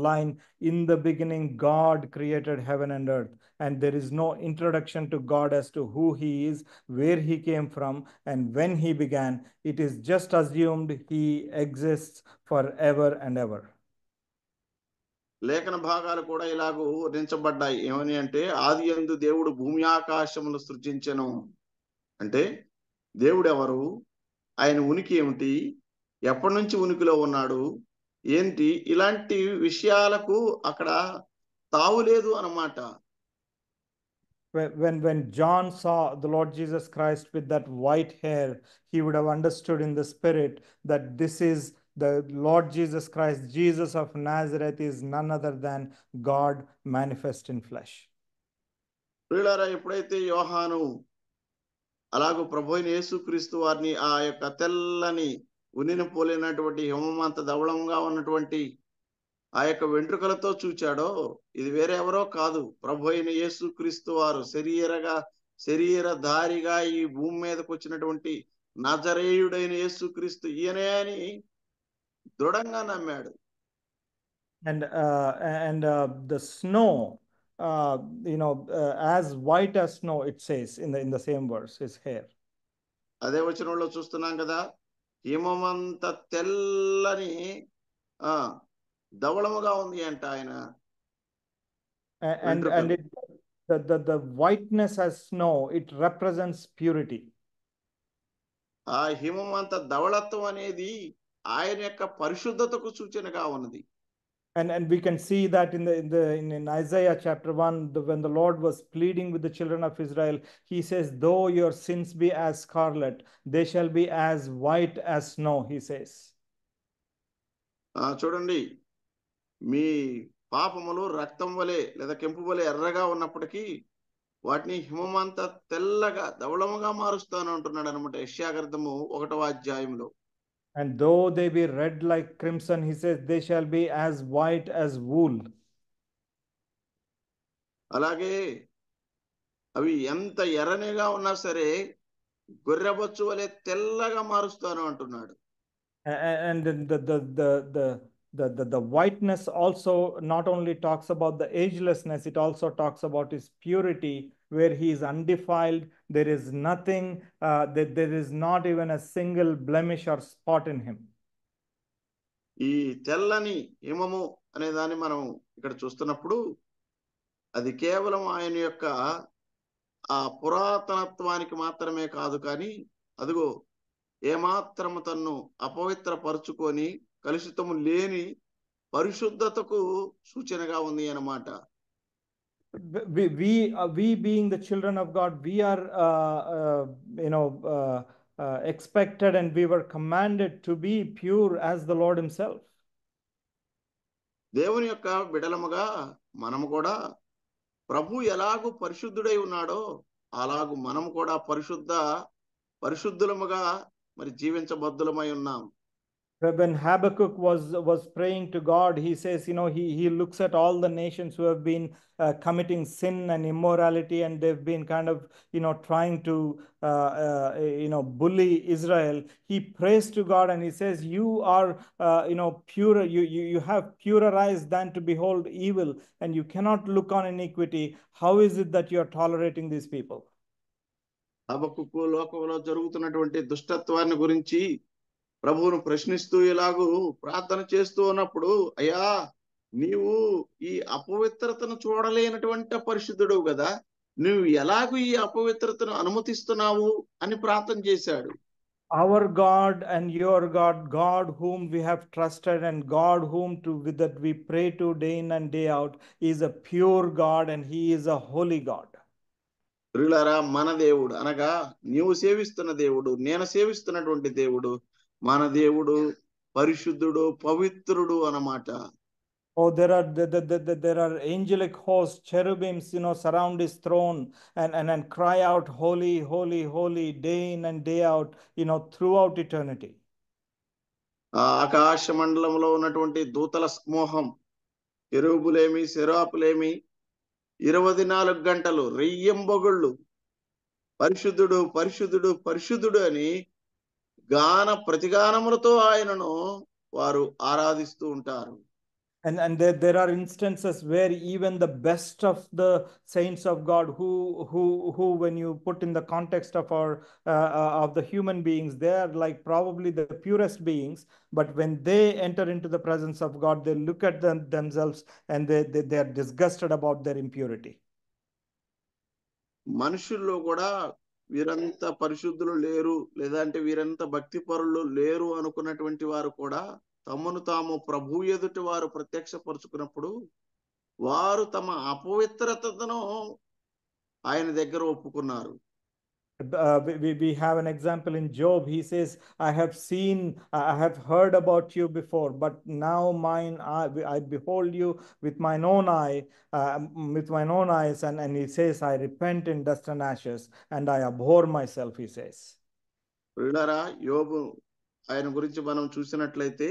line, in the beginning God created heaven and earth, and there is no introduction to God as to who he is, where he came from, and when he began. It is just assumed he exists forever and ever. లేఖన భాగాలు కూడా ఇలాగూ వర్ణించబడ్డాయి. ఏమని అంటే, ఆదియందు దేవుడు భూమి ఆకాశములు సృజించెను. అంటే దేవుడు ఎవరు, ఆయన ఉనికి ఏమిటి, ఎప్పటి నుంచి ఉనికిలో ఉన్నాడు ఏంటి, ఇలాంటి విషయాలకు అక్కడ తావులేదు అన్నమాట. When John saw the Lord Jesus Christ with that white hair, he would have understood in the spirit that this is the Lord Jesus Christ. Jesus of Nazareth is none other than God manifest in flesh. ప్రియులారా, ఎప్పుడైతే యోహాను అలాగూ ప్రభు అయిన యేసుక్రీస్తు వారిని ఆ యొక్క తెల్లని ఉనిని పోలినటువంటి హిమమంత ధవళంగా ఉన్నటువంటి ఆ యొక్క వెంట్రుకలతో చూచాడో ఇది వేరెవరో కాదు, ప్రభు అయిన యేసుక్రీస్తు వారు శరీరధారిగా ఈ భూమి మీదకి వచ్చినటువంటి నజరేయుడైన యేసుక్రీస్తు ఈయనే అని దృఢంగా నమ్మాడు. And the snow, as white as snow, it says in the same verse, his hair. అదే వచనంలో చూస్తున్నాం కదా, హిమమంత తెల్లని ధవళముగా ఉంది అంట ఆయన. And the whiteness as snow, it represents purity. ఆ హిమమంత ధవళత్వం అనేది ఆయన యొక్క పరిశుద్ధతకు సూచనగా ఉన్నది. And we can see that in Isaiah chapter 1, when the Lord was pleading with the children of Israel, he says, though your sins be as scarlet, they shall be as white as snow, he says. చూడండి, మీ పాపములు రక్తం వలె లేదా కెంపు వలె ఎర్రగా ఉన్నప్పటికీ వాటిని హిమమంత తెల్లగా ధవళముగా మారుస్తాను అంటున్నాడు అనమాట యెషయా గ్రంథము 1వ అధ్యాయంలో. And though they be red like crimson, he says, they shall be as white as wool. అలాగే అవి ఎంత ఎర్రనిగా ఉన్నా సరే గొర్రెబొచ్చు వలె తెల్లగా మారుస్తాను అంటున్నాడు. And the whiteness also not only talks about the agelessness, it also talks about his purity, where he is undefiled. There is nothing, there is not even a single blemish or spot in him. ఈ తెల్లని హిమము అనే దాన్ని మనం ఇక్కడ చూస్తున్నప్పుడు అది కేవలం ఆయన యొక్క ఆ పురాతనత్వానికి మాత్రమే కాదు, కానీ అదిగో ఏమాత్రము తన్ను అపవిత్రపరుచుకొని కలుషితము లేని పరిశుద్ధతకు సూచనగా ఉంది అన్నమాట. We being the children of God, we are expected and we were commanded to be pure as the Lord himself. దేవుని యొక్క బిడలముగా మనము కూడా ప్రభు ఎలాగూ పరిశుద్ధుడై ఉన్నాడో అలాగూ మనము కూడా పరిశుద్ధులముగా మరి జీవించబద్దులమై ఉన్నాం. When Habakkuk was praying to God, he says, he looks at all the nations who have been committing sin and immorality, and they've been kind of, trying to, bully Israel. He prays to God and he says, you are, purer, you have purer eyes than to behold evil, and you cannot look on iniquity. How is it that you are tolerating these people? హబక్కుకు లోకంలో జరుగుతున్నటువంటి దుష్టత్వాన్ని గురించి ప్రభువును ప్రశ్నిస్తూ ఇలాగూ ప్రార్థన చేస్తూ ఉన్నప్పుడు, అయ్యా నీవు ఈ అపవిత్రతను చూడలేనటువంటి పరిశుద్ధుడు కదా, నువ్వు ఎలాగూ ఈ అపవిత్రతను అనుమతిస్తున్నావు అని ప్రార్థన చేశాడు. Our God and your God, God whom we have trusted and God whom that we pray to day in and day out, is a pure God and he is a holy God. ప్రియులారా, మన దేవుడు అనగా నీవు సేవిస్తున్న దేవుడు, నేను సేవిస్తున్నటువంటి దేవుడు, మన దేవుడు పరిశుద్ధుడు, పవిత్రుడు అన్నమాట. Oh, there are angelic hosts, cherubims, surround his throne and cry out, holy, holy, holy, day in and day out, throughout eternity. ఆకాశ మండలంలో ఉన్నటువంటి దూతల సమూహం, కెరూబులేమి సెరాపులేమి 24 గంటలు రెయ్యంబొగుళ్ళు పరిశుద్ధుడు పరిశుద్ధుడు పరిశుద్ధుడు అని ప్రతిగానములతో ఆయనను వారు ఆరాధిస్తూ ఉంటారు. And there are instances where even the best of the saints of God, who when you put in the context of of the human beings, they are like probably the purest beings, but when they enter into the presence of God, they look at themselves and they are disgusted about their impurity. మనుషుల్లో కూడా వీరంత పరిశుద్ధులు లేరు, లేదంటే వీరంత భక్తి పరులు లేరు అనుకున్నటువంటి వారు కూడా తమను తాము ప్రభు ఎదుటి వారు ప్రత్యక్షపరుచుకున్నప్పుడు వారు తమ అపవిత్రతను ఆయన దగ్గర ఒప్పుకున్నారు. We have an example in Job. He says, I have heard about you before, but now I behold you with mine own eyes. And he says, I repent in dust and ashes, and I abhor myself, he says. యోబు ఆయన గురించి మనం చూసినట్లయితే,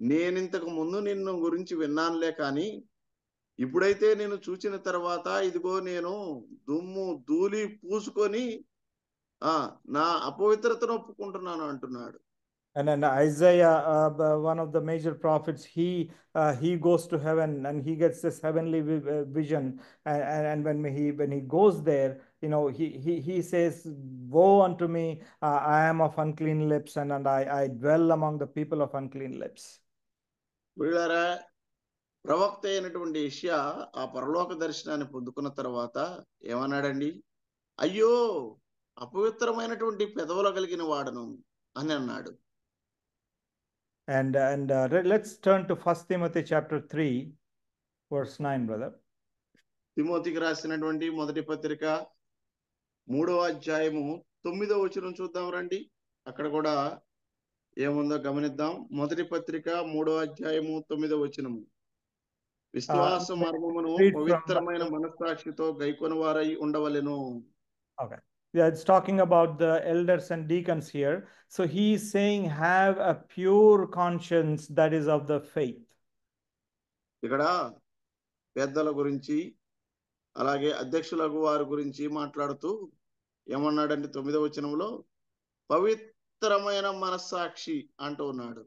నేనింతకు ముందు నిన్ను గురించి విన్నానులే కానీ ఇప్పుడైతే నేను చూచిన తర్వాత ఇదిగో నేను దుమ్ము ధూళి పూసుకొని నా అపవిత్రతను ఒప్పుకుంటున్నాను అంటున్నాడు. And then Isaiah, one of the major prophets, he goes to heaven and he gets this heavenly vision. And when he goes there, he says, "Woe unto me! I am of unclean lips, and I dwell among the people of unclean lips." వీళ్ళారా, ప్రవక్త అయినటువంటి యెషయా ఆ పరలోక దర్శనాన్ని పొందుకున్న తర్వాత ఏమన్నాడండి? అయ్యో, అపవిత్రమైనటువంటి పెదవులు కలిగిన వాడను అని అన్నాడు. And let's turn to 1 Timothy chapter 3, verse 9, brother. తిమోతికి రాసినటువంటి మొదటి పత్రిక 3వ అధ్యాయము 9వ వచనం చూద్దాం రండి. అక్కడ కూడా ఏముందో గమనిద్దాం. మొదటి పత్రిక 3వ అధ్యాయము 9వ వచనము. విశ్వాస మర్మమును పవిత్రమైన మనస్సాక్షితో గైకొన వారై ఉండవలెను. Okay. Yeah, it's talking about the elders and deacons here. So he's saying, have a pure conscience that is of the faith. ఇక్కడ పెద్దల గురించి అలాగే అధ్యక్షులకు వారి గురించి మాట్లాడుతూ ఏమన్నాడంటే 9వ వచనంలో పవిత్రమైన మనస్సాక్షి అంటూ ఉన్నాడు.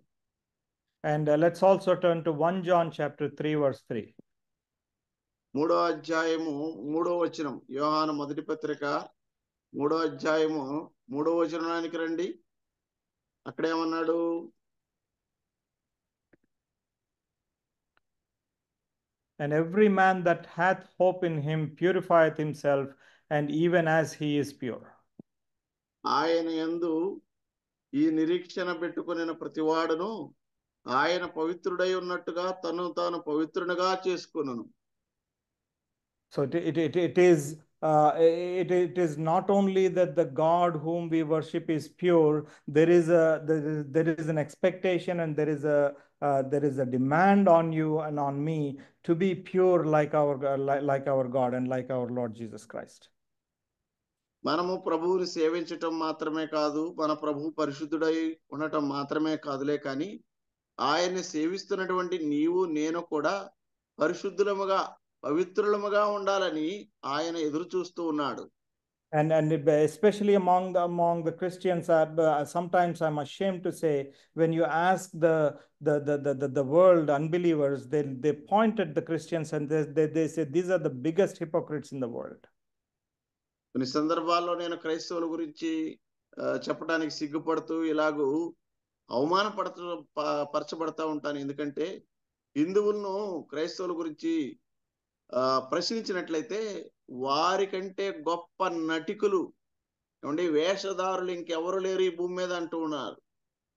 And let's also turn to 1 John chapter 3, verse 3. 3వ అధ్యాయము 3వ వచనం. యోహాను మొదటి పత్రిక 3వ అధ్యాయము 3వ వచనానికి రండి. అక్కడ ఏమన్నాడు? And every man that hath hope in him purifieth himself, and even as he is pure. ఆయన యందు ఈ నిరీక్షణ పెట్టుకొనిన ప్రతివాడును ఆయన పవిత్రుడై ఉన్నట్టుగా తను తాను పవిత్రునిగా చేసుకొనును. So it is not only that the God whom we worship is pure. There is an expectation, and there is a demand on you and on me to be pure like our God and like our Lord Jesus Christ. మనము ప్రభువుని సేవించటం మాత్రమే కాదు, మన ప్రభు పరిశుద్ధుడై ఉండటం మాత్రమే కాదులే కానీ ఆయన్ని సేవిస్తున్నటువంటి నీవు నేను కూడా పరిశుద్ధులముగా పవిత్రులముగా ఉండాలని ఆయన ఎదురు చూస్తూ ఉన్నాడు. And especially among the Christians, sometimes I'm ashamed to say, when you ask the world unbelievers, they point at the Christians and they say these are the biggest hypocrites in the world. కొన్ని సందర్భాల్లో నేను క్రైస్తవుల గురించి చెప్పడానికి సిగ్గుపడుతూ ఇలాగూ పరచబడతా ఉంటాను. ఎందుకంటే హిందువులను క్రైస్తవుల గురించి ప్రశ్నించినట్లయితే వారికంటే గొప్ప నటికులు వేషధారులు ఇంకెవరు లేరు ఈ భూమి మీద అంటూ ఉన్నారు.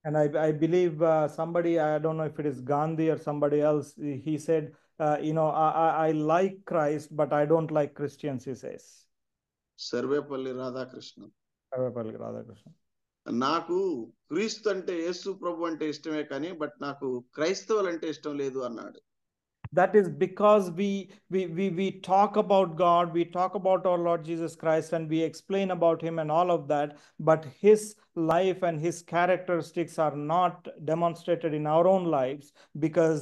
And I believe somebody, I don't know if it is Gandhi or somebody else, he said, I like Christ, but I don't like Christians, he says. Sarvepalli Radhakrishna. నాకు క్రీస్తు అంటే యేసు ప్రభు అంటే ఇష్టమే కానీ బట్ నాకు క్రైస్తవులు అంటే ఇష్టం లేదు అన్నాడు. That is because we talk about God, we talk about our Lord Jesus Christ, and we explain about him and all of that, but his life and his characteristics are not demonstrated in our own lives because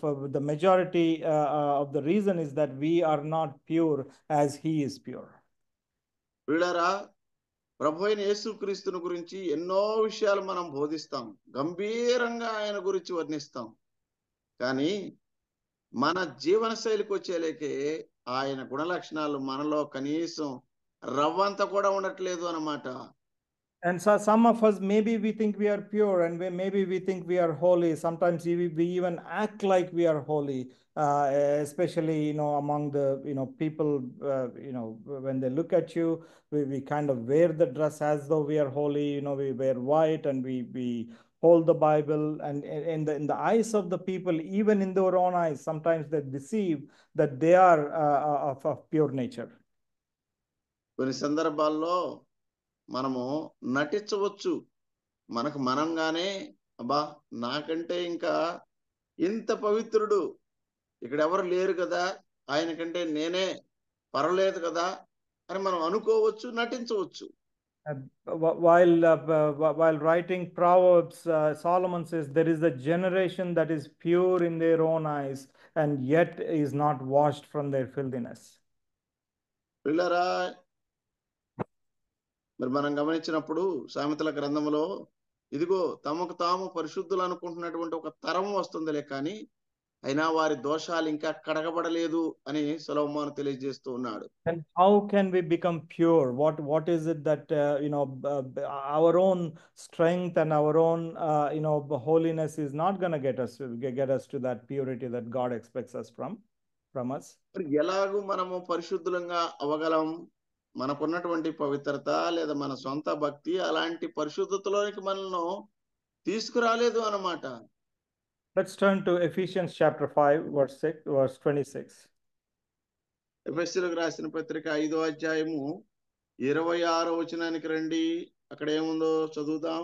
for the majority of the reason is that we are not pure as he is pure. వీళ్ళారా, ప్రభు అయిన యేసుక్రీస్తుని గురించి ఎన్నో విషయాలు మనం బోధిస్తాం, గంభీరంగా ఆయన గురించి వర్ణిస్తాం. కానీ మన జీవన శైలికి వచ్చేలేకే ఆయన గుణలక్షణాలు మనలో కనీసం రవ్వంత కూడా ఉండట్లేదు అన్నమాట. And so some of us, maybe we think we are pure, and maybe we think we are holy. Sometimes we even act like we are holy, especially among the people. When they look at you, we kind of wear the dress as though we are holy. We wear white and we hold the Bible, and in the eyes of the people, even in their own eyes, sometimes they deceive that they are of pure nature. కొన్ని సందర్భాల్లో మనము నటించవచ్చు, మనకు మనంగానే అబ్బా నాకంటే ఇంకా ఇంత పవిత్రుడు ఇక్కడ ఎవరు లేరు కదా, ఆయన కంటే నేనే పర్వాలేదు కదా అని మనం అనుకోవచ్చు, నటించవచ్చు. While writing Proverbs, Solomon says there is a generation that is pure in their own eyes and yet is not washed from their filthiness. పిల్లరా, మరి మనం గమనించినప్పుడు సామెతల గ్రంథంలో ఇదిగో తమకు తాము పరిశుద్ధులు అనుకుంటున్నటువంటి ఒక తరం వస్తుందిలే, కానీ అయినా వారి దోషాలు ఇంకా కడగబడలేదు అని సొలొమోను తెలియజేస్తూ ఉన్నాడు. And how can we become pure? What is it that our own strength and our own holiness is not going to get us to that purity that God expects us from us? మరి ఎలాగూ మనము పరిశుద్ధులంగా అవ్వగలం? మనకున్నటువంటి పవిత్రత లేదా మన సొంత భక్తి అలాంటి పరిశుద్ధతలోనికి మనల్ని తీసుకురాలేదు అన్నమాట. Let's turn to Ephesians chapter 5 verse 26. ఎఫెసీయులకు రాసిన పత్రిక 5వ అధ్యాయము 26వ వచనానికి రండి. అక్కడ ఏముందో చదువుదాం.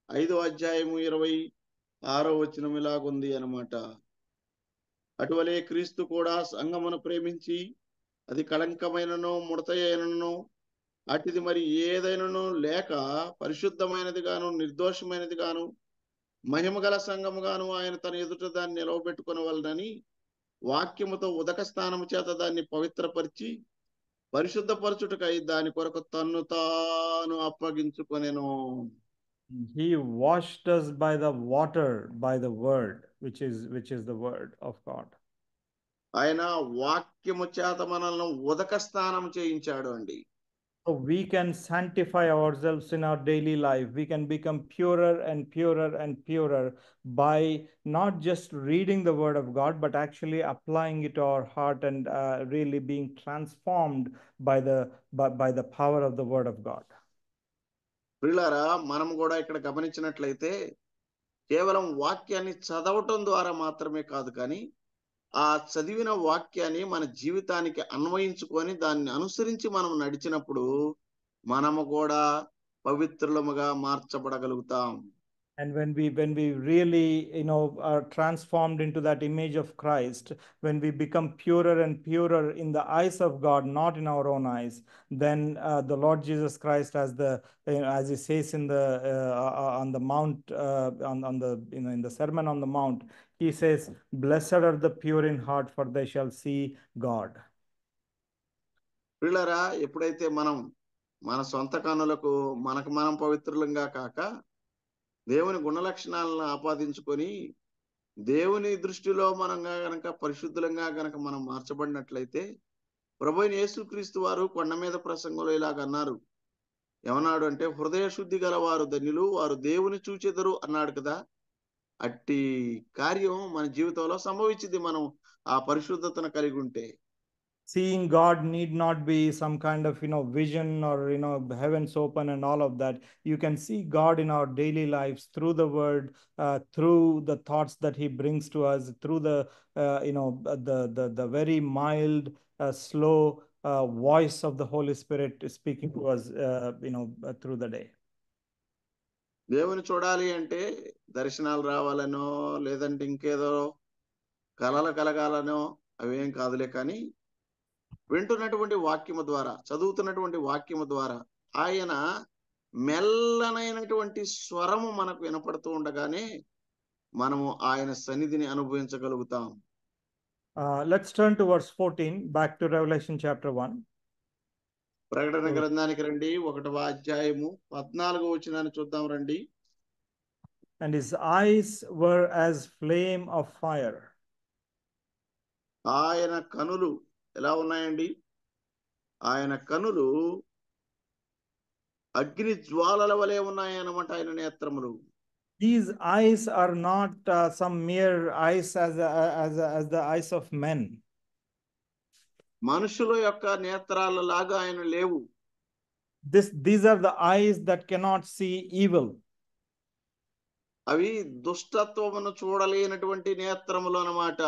5వ అధ్యాయము 26వ వచనం ఇలాగుంది అన్నమాట. అటువలే క్రీస్తు కూడా సంఘమును ప్రేమించి అది కళంకమైనను ముడతయైనను అటిది మరి ఏదైనను లేక పరిశుద్ధమైనది గాను నిర్దోషమైనది గాను మహిమగల సంఘము గాను ఆయన తన ఎదుట దాన్ని నిలవబెట్టుకొనవలనని వాక్యముతో ఉదక స్నానము చేత దాన్ని పవిత్రపరిచి పరిశుద్ధపరచుటకై దాని కొరకు తన్ను తాను అప్పగించుకొనెను. He washed us by the water, by the word, which is the word of God. ఆయన వాక్యము చేత మనల్ని ఉదక స్నానం చేయించాడు అండి. So we can sanctify ourselves in our daily life. We can become purer and purer and purer by not just reading the word of God, but actually applying it to our heart and really being transformed by the power of the word of God. ప్రియులారా, మనం కూడా ఇక్కడ గమనించినట్లయితే కేవలం వాక్యాన్ని చదవటం ద్వారా మాత్రమే కాదు, కానీ ఆ చదివిన వాక్యాన్ని మన జీవితానికి అన్వయించుకొని దాన్ని అనుసరించి మనం నడిచినప్పుడు మనము కూడా పవిత్రులముగా మార్చబడగలుగుతాం. And when we really are transformed into that image of Christ, when we become purer and purer in the eyes of God, not in our own eyes, then the Lord Jesus Christ, as he says in the on the mount, on the in the Sermon on the Mount, he says, "Blessed are the pure in heart, for they shall see God." పిల్లరా, ఎప్పుడైతే మనం మన సొంత కన్నులకు మనకు మనం పవిత్రులంగా కాక దేవుని గుణలక్షణాలను ఆపాదించుకొని దేవుని దృష్టిలో మనంగా గనక పరిశుద్ధులంగా గనక మనం మార్చబడినట్లయితే ప్రభువైన యేసుక్రీస్తు వారు కొండ మీద ప్రసంగంలో ఇలాగ అన్నారు. ఏమన్నాడు అంటే, హృదయ శుద్ధి గల వారు ధన్యులు, వారు దేవుని చూచెదరు అన్నాడు కదా. అట్టి కార్యం మన జీవితంలో సంభవించింది మనం ఆ పరిశుద్ధతను కలిగి ఉంటే. Seeing God need not be some kind of vision or heavens open and all of that. You can see God in our daily lives through the word, through the thoughts that he brings to us, through the the very mild, slow voice of the Holy Spirit speaking to us through the day. దేవుని చూడాలి అంటే దర్శనాలు రావాలనో లేదంటే ఇంకేదో కలలు కలగాలనో అవేం కాదులే, కానీ వింటున్నటువంటి వాక్యము ద్వారా, చదువుతున్నటువంటి వాక్యము ద్వారా ఆయన మెల్లనైనటువంటి స్వరము మనకు వినపడుతూ ఉండగానే మనము ఆయన సన్నిధిని అనుభవించగలుగుతాం. Let's turn to verse 14, back to Revelation chapter 1. ప్రకటన గ్రంథానికి రండి, 1వ అధ్యాయము 14వ వచనాన్ని చూద్దాం రండి. And his eyes were as flame of fire. ఆయన కనులు ఎలా ఉన్నాయండి? ఆయన కనులు అగ్ని జ్వాలల వలె ఉన్నాయన్నమాట ఆయన నేత్రములు. These eyes are not some mere eyes as the eyes of men. మనుషుల యొక్క నేత్రాల లాగా ఆయన లేవు. These are the eyes that cannot see evil. అవి దుష్టత్వమును చూడలేనటువంటి నేత్రములు అన్నమాట.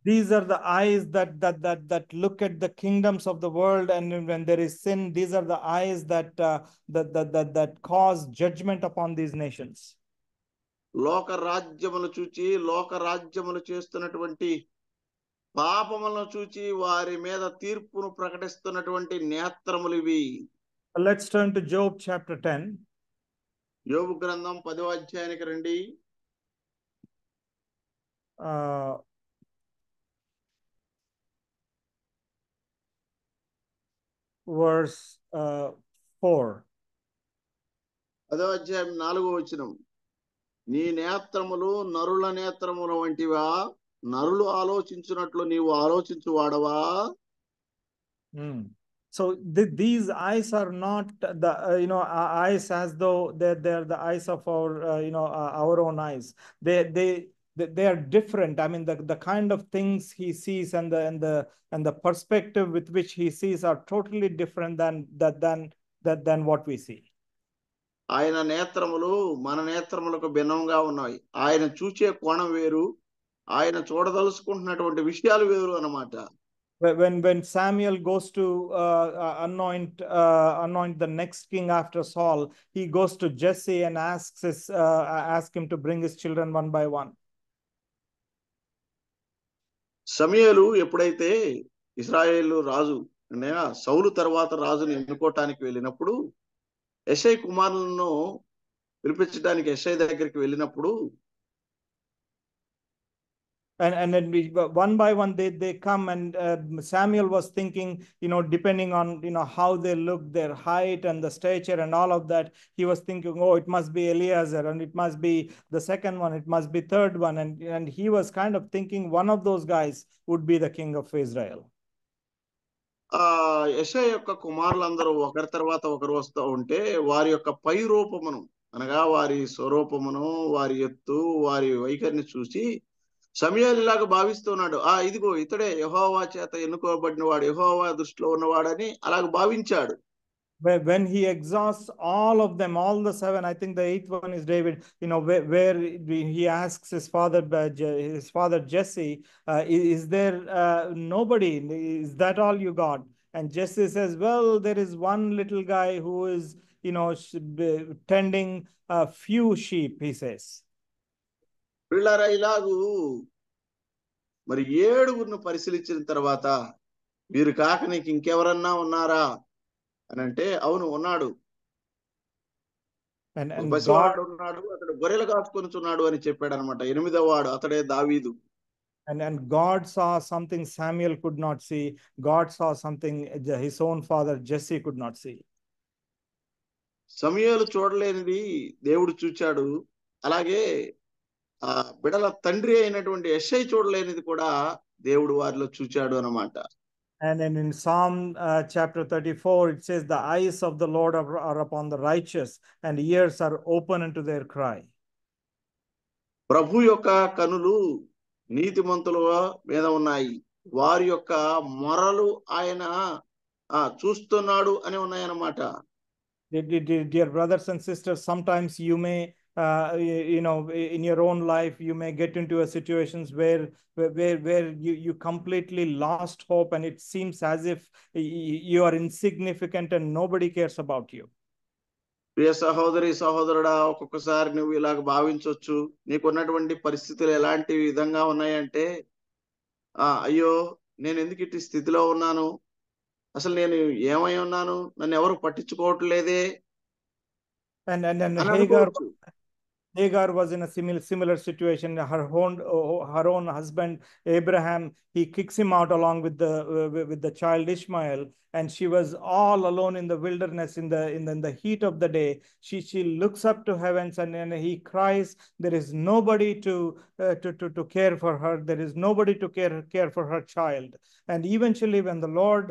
These are the eyes that look at the kingdoms of the world, and when there is sin, these are the eyes that cause judgment upon these nations. లోక రాజ్యములు చూచి లోక రాజ్యములు చేస్తున్నటువంటి పాపములను చూచి వారి మీద తీర్పును ప్రకటిస్తున్నటువంటి నేత్రములు ఇవి. Let's turn to Job chapter 10. యోబు గ్రంథం 10వ అధ్యాయానికి రండి. Verse 4. 10వ అధ్యాయం 4వ వచనం. నీ నేత్రములు నరుల నేత్రముల వంటివా, నరులు ఆలోచించున్నట్లు నీవు ఆలోచించువాడవా? So these eyes are not the eyes as though they're the eyes of our our own eyes. They are different. I mean, the kind of things he sees and the perspective with which he sees are totally different than what we see. ఆయన నేత్రములు మన నేత్రములకు భిన్నంగా ఉన్నాయి. ఆయన చూచే కోణం వేరు, ఆయన చూడదలుచుకుంటున్నటువంటి విషయాలు వేరు అన్నమాట. When Samuel goes to anoint the next king after Saul, he goes to Jesse and ask him to bring his children one by one. సమూయేలు ఎప్పుడైతే ఇశ్రాయేలు రాజు సౌలు తర్వాత రాజుని ఎన్నుకోవటానికి వెళ్ళినప్పుడు, యెషై కుమారులను పిలిపించడానికి యెషై దగ్గరికి వెళ్ళినప్పుడు, and then one by one they come, and Samuel was thinking, depending on how they look, their height and the stature and all of that, he was thinking, oh, it must be Eliezer, and it must be the second one, it must be third one, and he was kind of thinking one of those guys would be the king of Israel. యెషై యొక్క కుమారులందరూ ఒకరి తర్వాత ఒకరు వస్తూ ఉంటే వారి యొక్క పై రూపమును, అనగా వారి స్వరూపమును, వారి ఎత్తు, వారి వైఖరిని చూసి సమూయేలు ఇలాగా భావిస్తున్నాడు, ఇదిగో ఇతడే యెహోవా చేత ఎన్నుకోబడిన వాడు, యెహోవా దృష్టిలో ఉన్నవాడని అలాగ భావించాడు. When he exhausts all of them, all the seven, I think the eighth one is David, where he asks his father Jesse, is there nobody? Is that all you got? And Jesse says, well, there is one little guy who is, tending a few sheep, he says. పిల్లరా, ఇలాగూ మరి 7 పరిశీలించిన తర్వాత వీరు కాక నీకు ఇంకెవరన్నా ఉన్నారా అని అంటే, అవును ఉన్నాడు, పసివాడు ఉన్నాడు, అతడు గొర్రెలు కాచుకొనుచున్నాడు అని చెప్పాడు అనమాట. 8వ వాడు అతడే దావీదు. And God saw something Samuel could not see. God saw something his own father Jesse could not see. సమూయేలు చూడలేనిది దేవుడు చూచాడు. అలాగే బిడల తండ్రి అయినటువంటి యెషై చూడలేనిది కూడా దేవుడు వారిలో చూచాడు అన్నమాట. And then in Psalm chapter 34, it says, the eyes of the Lord are upon the righteous, and ears are open unto their cry. ప్రభు యొక్క కనులు నీతిమంతుల మీద ఉన్నాయి, వారి యొక్క మొరలు ఆయన చూస్తున్నాడు అని ఉన్నాయన్నమాట. Dear brothers and sisters, sometimes you may in your own life you may get into a situations where you completely lost hope, and it seems as if you are insignificant and nobody cares about you. ప్రియ సహోదరి సహోదరుడా, ఒక్కొక్కసారి నువ్వు ఇలాగ భావించవచ్చు. నీకున్నటువంటి పరిస్థితులు ఎలాంటి విధంగా ఉన్నాయంటే, అయ్యో నేను ఎందుకు ఇట్టి స్థితిలో ఉన్నాను, అసలు నేను ఏమై ఉన్నాను, నన్ను ఎవరు పట్టించుకోవట్లేదే. And Hagar was in a similar situation. Her own husband Abraham, he kicks him out along with the child Ishmael, and she was all alone in the wilderness in the heat of the day. She looks up to heavens, and he cries. There is nobody to care for her. There is nobody to care for her child. And eventually, when the Lord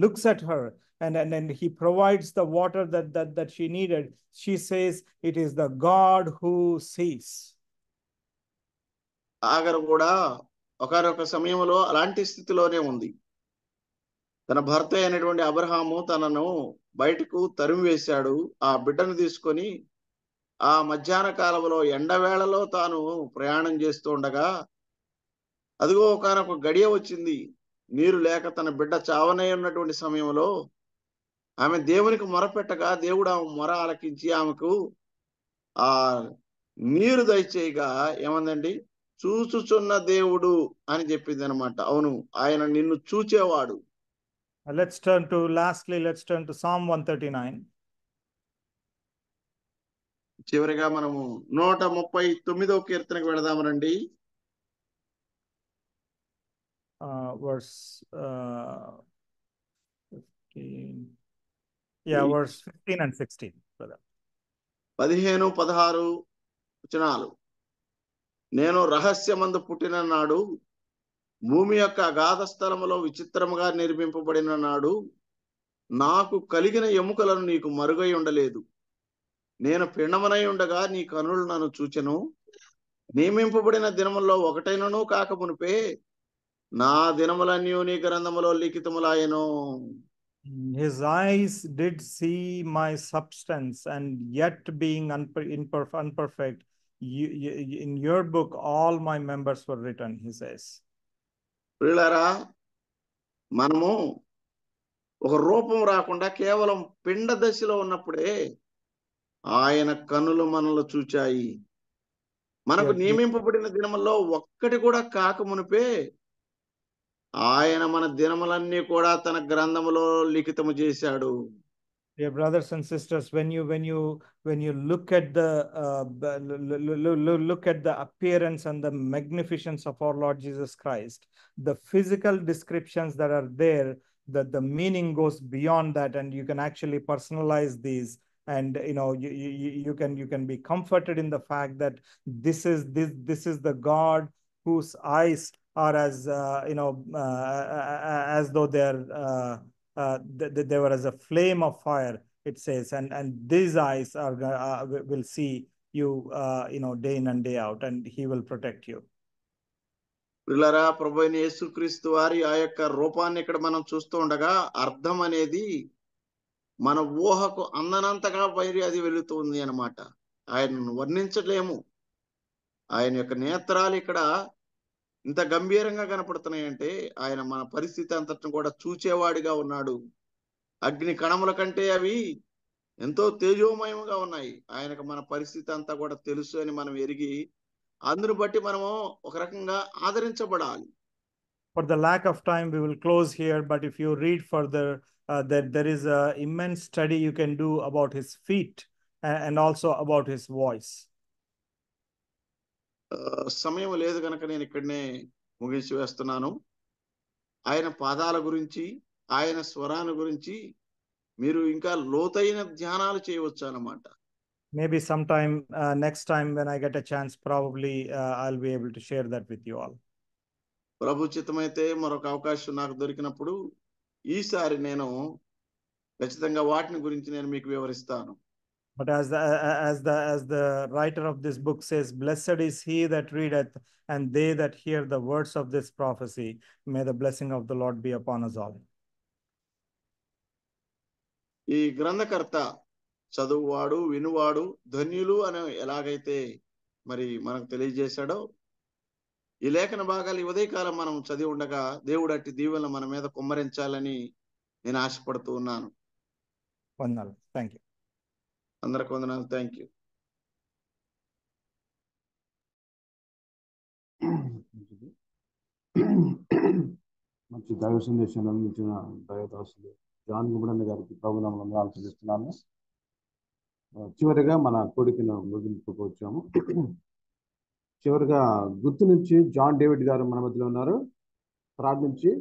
looks at her, and he provides the water that she needed, she says, it is the God who sees. ఆగరు కూడా ఒకనొక సమయంలో అలాంటి స్థితిలోనే ఉంది. తన భర్త అయినటువంటి అబ్రహాము తనను బయటకు తరిమి వేశాడు. ఆ బిడ్డను తీసుకొని ఆ మధ్యాహ్న కాలంలో ఎండవేళలో తాను ప్రయాణం చేస్తూ ఉండగా, అదిగో ఒకనొక గడియ వచ్చింది. నీరు లేక తన బిడ్డ చావనే ఉన్నటువంటి సమయంలో ఆమె దేవునికి మొరపెట్టగా, దేవుడు ఆమె మొర ఆలకించి ఆమెకు ఆ నీరు దయచేయగా ఏమందండి, చూచుచున్న దేవుడు అని చెప్పింది అనమాట. అవును, ఆయన నిన్ను చూచేవాడు. let's turn to Psalm 139. చివరిగా మనము 139వ కీర్తనకు వెళదామనండి. Verse 15. Yeah, verse 15 and 16, brother. 15, 16 వచనాలు. నేను రహస్యమందు పుట్టిన నాడు, భూమి యొక్క అగాధ స్థలములో విచిత్రముగా నిర్మింపబడిన నాడు, నాకు కలిగిన ఎముకలను నీకు మరుగై ఉండలేదు. నేను పిండమనై ఉండగా నీ కనులు నన్ను చూచెను. నియమింపబడిన దినముల్లో ఒకటైనను కాక మునిపే నా దినములన్నీ నీ గ్రంథములో లిఖితములాయెను. His eyes did see my substance, and yet being unperfect, in your book all my members were written, he says. ప్రియులారా, మనము ఒక రూపం రాకుండా కేవలం పిండ దశలో ఉన్నప్పుడే ఆయన కన్నులు మనలో చూచాయి. మనకు నియమింపబడిన దినముల్లో ఒక్కటి కూడా కాక మునిపే ఆయన మన దినములన్నీ కూడా తన గ్రంథములో లిఖితము చేశాడు. Dear brothers and sisters, when you look at the appearance and the magnificence of our Lord Jesus Christ, the physical descriptions that are there, that the meaning goes beyond that, and you can actually personalize these, and you can be comforted in the fact that this is the God whose eyes are as though they were as a flame of fire, it says, and these eyes will see you day in and day out, and he will protect you. ప్రియులారా, ప్రభువైన యేసుక్రీస్తు వారి ఆ యొక్క రూపాన్ని ఇక్కడ మనం చూస్తూ ఉండగా అర్థం అనేది మన ఊహకు అందనంతగా పైరి అది వెళుతుంది అన్నమాట. ఆయనను వర్ణించలేము. ఆయన యొక్క నేత్రాలు ఇక్కడ ఇంత గంభీరంగా కనపడుతున్నాయంటే ఆయన మన పరిస్థితి అంతటిని కూడా చూచేవాడిగా ఉన్నాడు. అగ్ని కణముల కంటే అవి ఎంతో తేజోమయంగా ఉన్నాయి. ఆయనకు మన పరిస్థితి అంతా కూడా తెలుసు అని మనం ఎరిగి అందును బట్టి మనము ఒక రకంగా ఆదరించబడాలి. For the lack of time, we will close here, but if you read further, there is an immense study you can do about his feet and also about his voice. సమయం లేదు కనుక నేను ఇక్కడనే ముగించి వేస్తున్నాను. ఆయన పాదాల గురించి, ఆయన స్వరాన్ని గురించి మీరు ఇంకా లోతైన ధ్యానాలు చేయవచ్చు అన్నమాట. Maybe sometime next time when I get a chance, probably I'll be able to share that with you all. ప్రభు చిత్తమైతే మరొక అవకాశం నాకు దొరికినప్పుడు ఈసారి నేను ఖచ్చితంగా వాటిని గురించి నేను మీకు వివరిస్తాను. But as the writer of this book says, blessed is he that readeth, and they that hear the words of this prophecy. May the blessing of the Lord be upon us all. ఈ గ్రంథకర్త చదువువాడు, వినువాడు ధన్యులు అని ఎలాగైతే మరి మనకు తెలియజేశాడో, ఈ లేఖన భాగాలు ఈ ఉదయకాలం మనం చదివి ఉండగా దేవుడు అట్టి దీవెనలు మన మీద కుమ్మరించాలని నేను ఆశపడుతూ ఉన్నాను. వందనాలు. Thank you. అందరికి వందనాలు. Thank you. మంచి దైవ సందేశాన్ని అందించిన దైవదాసులు జాన్ గుమ్మడన్న గారికి ప్రభునామములో వందనాలు చెల్లిస్తున్నాను. చివరిగా మన కోడికను ముగింపుకు వచ్చాము. చివరిగా గుర్తు నుంచి జాన్ డేవిడ్ గారు మన మధ్యలో ఉన్నారు. ప్రార్థించి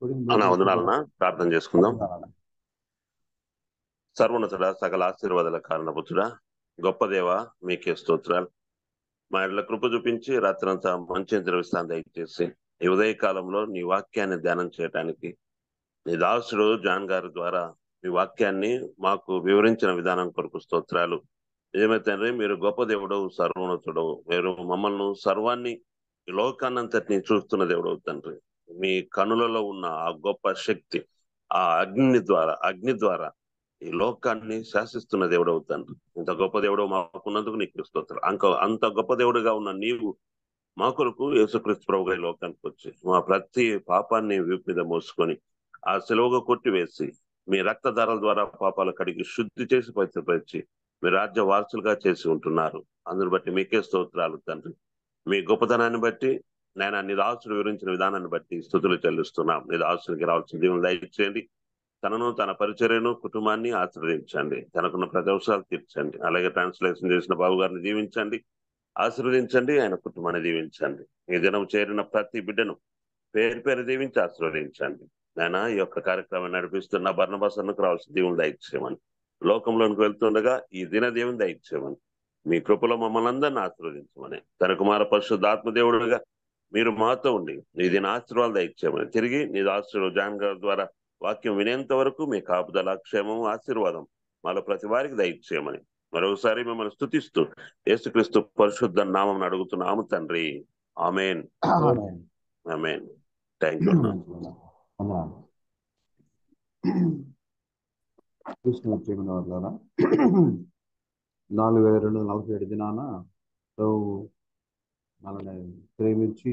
వందనాలన్నా ప్రార్థన చేసుకుందాం. సర్వోన్నతుడా, సకల ఆశీర్వాదాల కారణపుత్రుడా, గొప్ప దేవ, మీకే స్తోత్రాలు. మా ఇళ్ళ కృప చూపించి రాత్రంతా మంచి విశ్రాంతి దయచేసి ఈ ఉదయ కాలంలో నీ వాక్యాన్ని ధ్యానం చేయడానికి నీ దాసుడు జాన్ గారి ద్వారా మీ వాక్యాన్ని మాకు వివరించిన విధానం కొరకు స్తోత్రాలు. నిజమే తండ్రి, మీరు గొప్ప దేవుడు, సర్వోన్నతుడు. మీరు మమ్మల్ని సర్వాన్ని ఈ లోకాన్నంతటిని చూస్తున్న దేవుడు తండ్రి. మీ కనులలో ఉన్న ఆ గొప్ప శక్తి, ఆ అగ్ని ద్వారా ఈ లోకాన్ని శాసిస్తున్న దేవుడు అవుతాను. ఇంత గొప్ప దేవుడు మాకున్నందుకు నీకు స్తోత్రాలు. అంత గొప్ప దేవుడుగా ఉన్న నీవు మా కొరకు యేసుక్రీస్తు ప్రభుగా ఈ లోకానికి వచ్చి మా ప్రతి పాపాన్ని వీపు మీద మోసుకొని ఆ సెలవుగా కొట్టివేసి మీ రక్తధారాల ద్వారా పాపాలు కడిగి శుద్ధి చేసి పవిత్రపరిచి మీ రాజ్య వారసులుగా చేసి ఉంటున్నారు. అందుని బట్టి మీకే స్తోత్రాలు తండ్రి. మీ గొప్పతనాన్ని బట్టి నేను నీ దాసుడు వివరించిన విధానాన్ని బట్టి స్తుతులు చెల్లిస్తున్నాం. నీ దాసునికి రావాల్సిన దీవులు దయచేయండి. తనను, తన పరిచర్యను, కుటుంబాన్ని ఆశీర్వదించండి. తనకున్న ప్రతి అవసరాలు తీర్చండి. అలాగే ట్రాన్స్లేషన్ చేసిన బాబు గారిని దీవించండి, ఆశీర్వదించండి. ఆయన కుటుంబాన్ని దీవించండి. ఈ దినం చేరిన ప్రతి బిడ్డను పేరు పేరు దీవించి ఆశీర్వదించండి. నాయన ఈ యొక్క కార్యక్రమాన్ని నడిపిస్తున్న బర్నబాస్ అన్నకు రావాల్సిన దీవులు దయచేయమని, లోకంలోనికి వెళ్తుండగా ఈ దిన దేవుని దయచేయమని, మీ కృపలో మమ్మల్ని అందరిని ఆశీర్వదించమని, తన కుమార పరిశుద్ధాత్మ దేవుడుగా మీరు మాతో ఉండి నీ దిన ఆశీర్వాదాలు దయచేయమని, తిరిగి నీ దాసుడు జాన్ గారి ద్వారా వాక్యం వినేంత వరకు మీ కాపుదల, క్షేమము, ఆశీర్వాదం మాలో ప్రతి వారికి దయచేయమని మరొకసారి మిమ్మల్ని స్తుతిస్తూ యేసుక్రీస్తు పరిశుద్ధ నామం అడుగుతున్నాము తండ్రి. Amen, amen. Amen. Thank you. వందనాలు. కృష్ణ ప్రేమ వాళ్ళారా, 4247 దినాన ప్రభు మనల్ని ప్రేమించి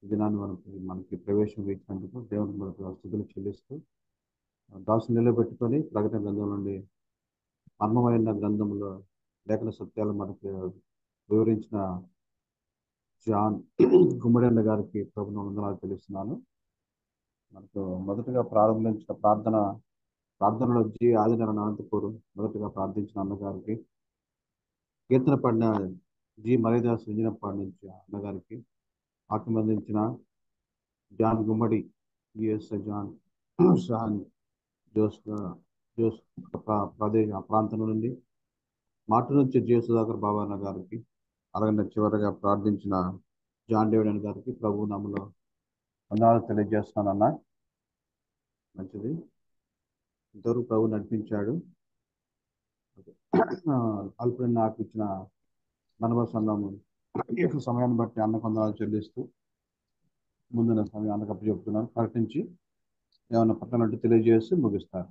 ఈ దినాన్ని మనకి ప్రవేశం ఇచ్చినందుకు దేవునికి మనకు స్తుతులు చెల్లిస్తూ, దాసుని నిలబెట్టుకొని ప్రకటన గ్రంథం నుండి మర్మమైన గ్రంథంలో లేఖన సత్యాలు మనకు వివరించిన జాన్ గుమ్మడన్న గారికి ప్రభుత్వ వందనాలు తెలుస్తున్నాను. మనకు మొదటగా ప్రారంభించిన ప్రార్థనలో ఆదినారాయణ అనంతపూర్ మొదటగా ప్రార్థించిన అన్నగారికి, కీర్తన పడిన మలైదాస్ వింజనపాడు నుంచి అన్నగారికి, వాక్యం అందించిన John Gummadi, USA John San జోస్ ప్రదేశ్ ఆ ప్రాంతం నుండి మాట నుంచి సుధాకర్ బాబా అన్న గారికి, అలాగే చివరిగా ప్రార్థించిన జాన్ డేవిడ్ అన్న గారికి ప్రభు నామములో వందనాలు తెలియజేస్తున్నానన్నా. మంచిది, ఇంతవరకు ప్రభు నడిపించాడు. అల్పుడు నాకు ఇచ్చిన మనవ సంఘము ఈ యొక్క సమయాన్ని బట్టి అన్న వందనాలు చెల్లిస్తూ ముందున్న సమయం అన్నకప్పు చెప్తున్నాను. ప్రకటించి ఏమన్నా పట్టణట్టు తెలియజేసి ముగిస్తారు.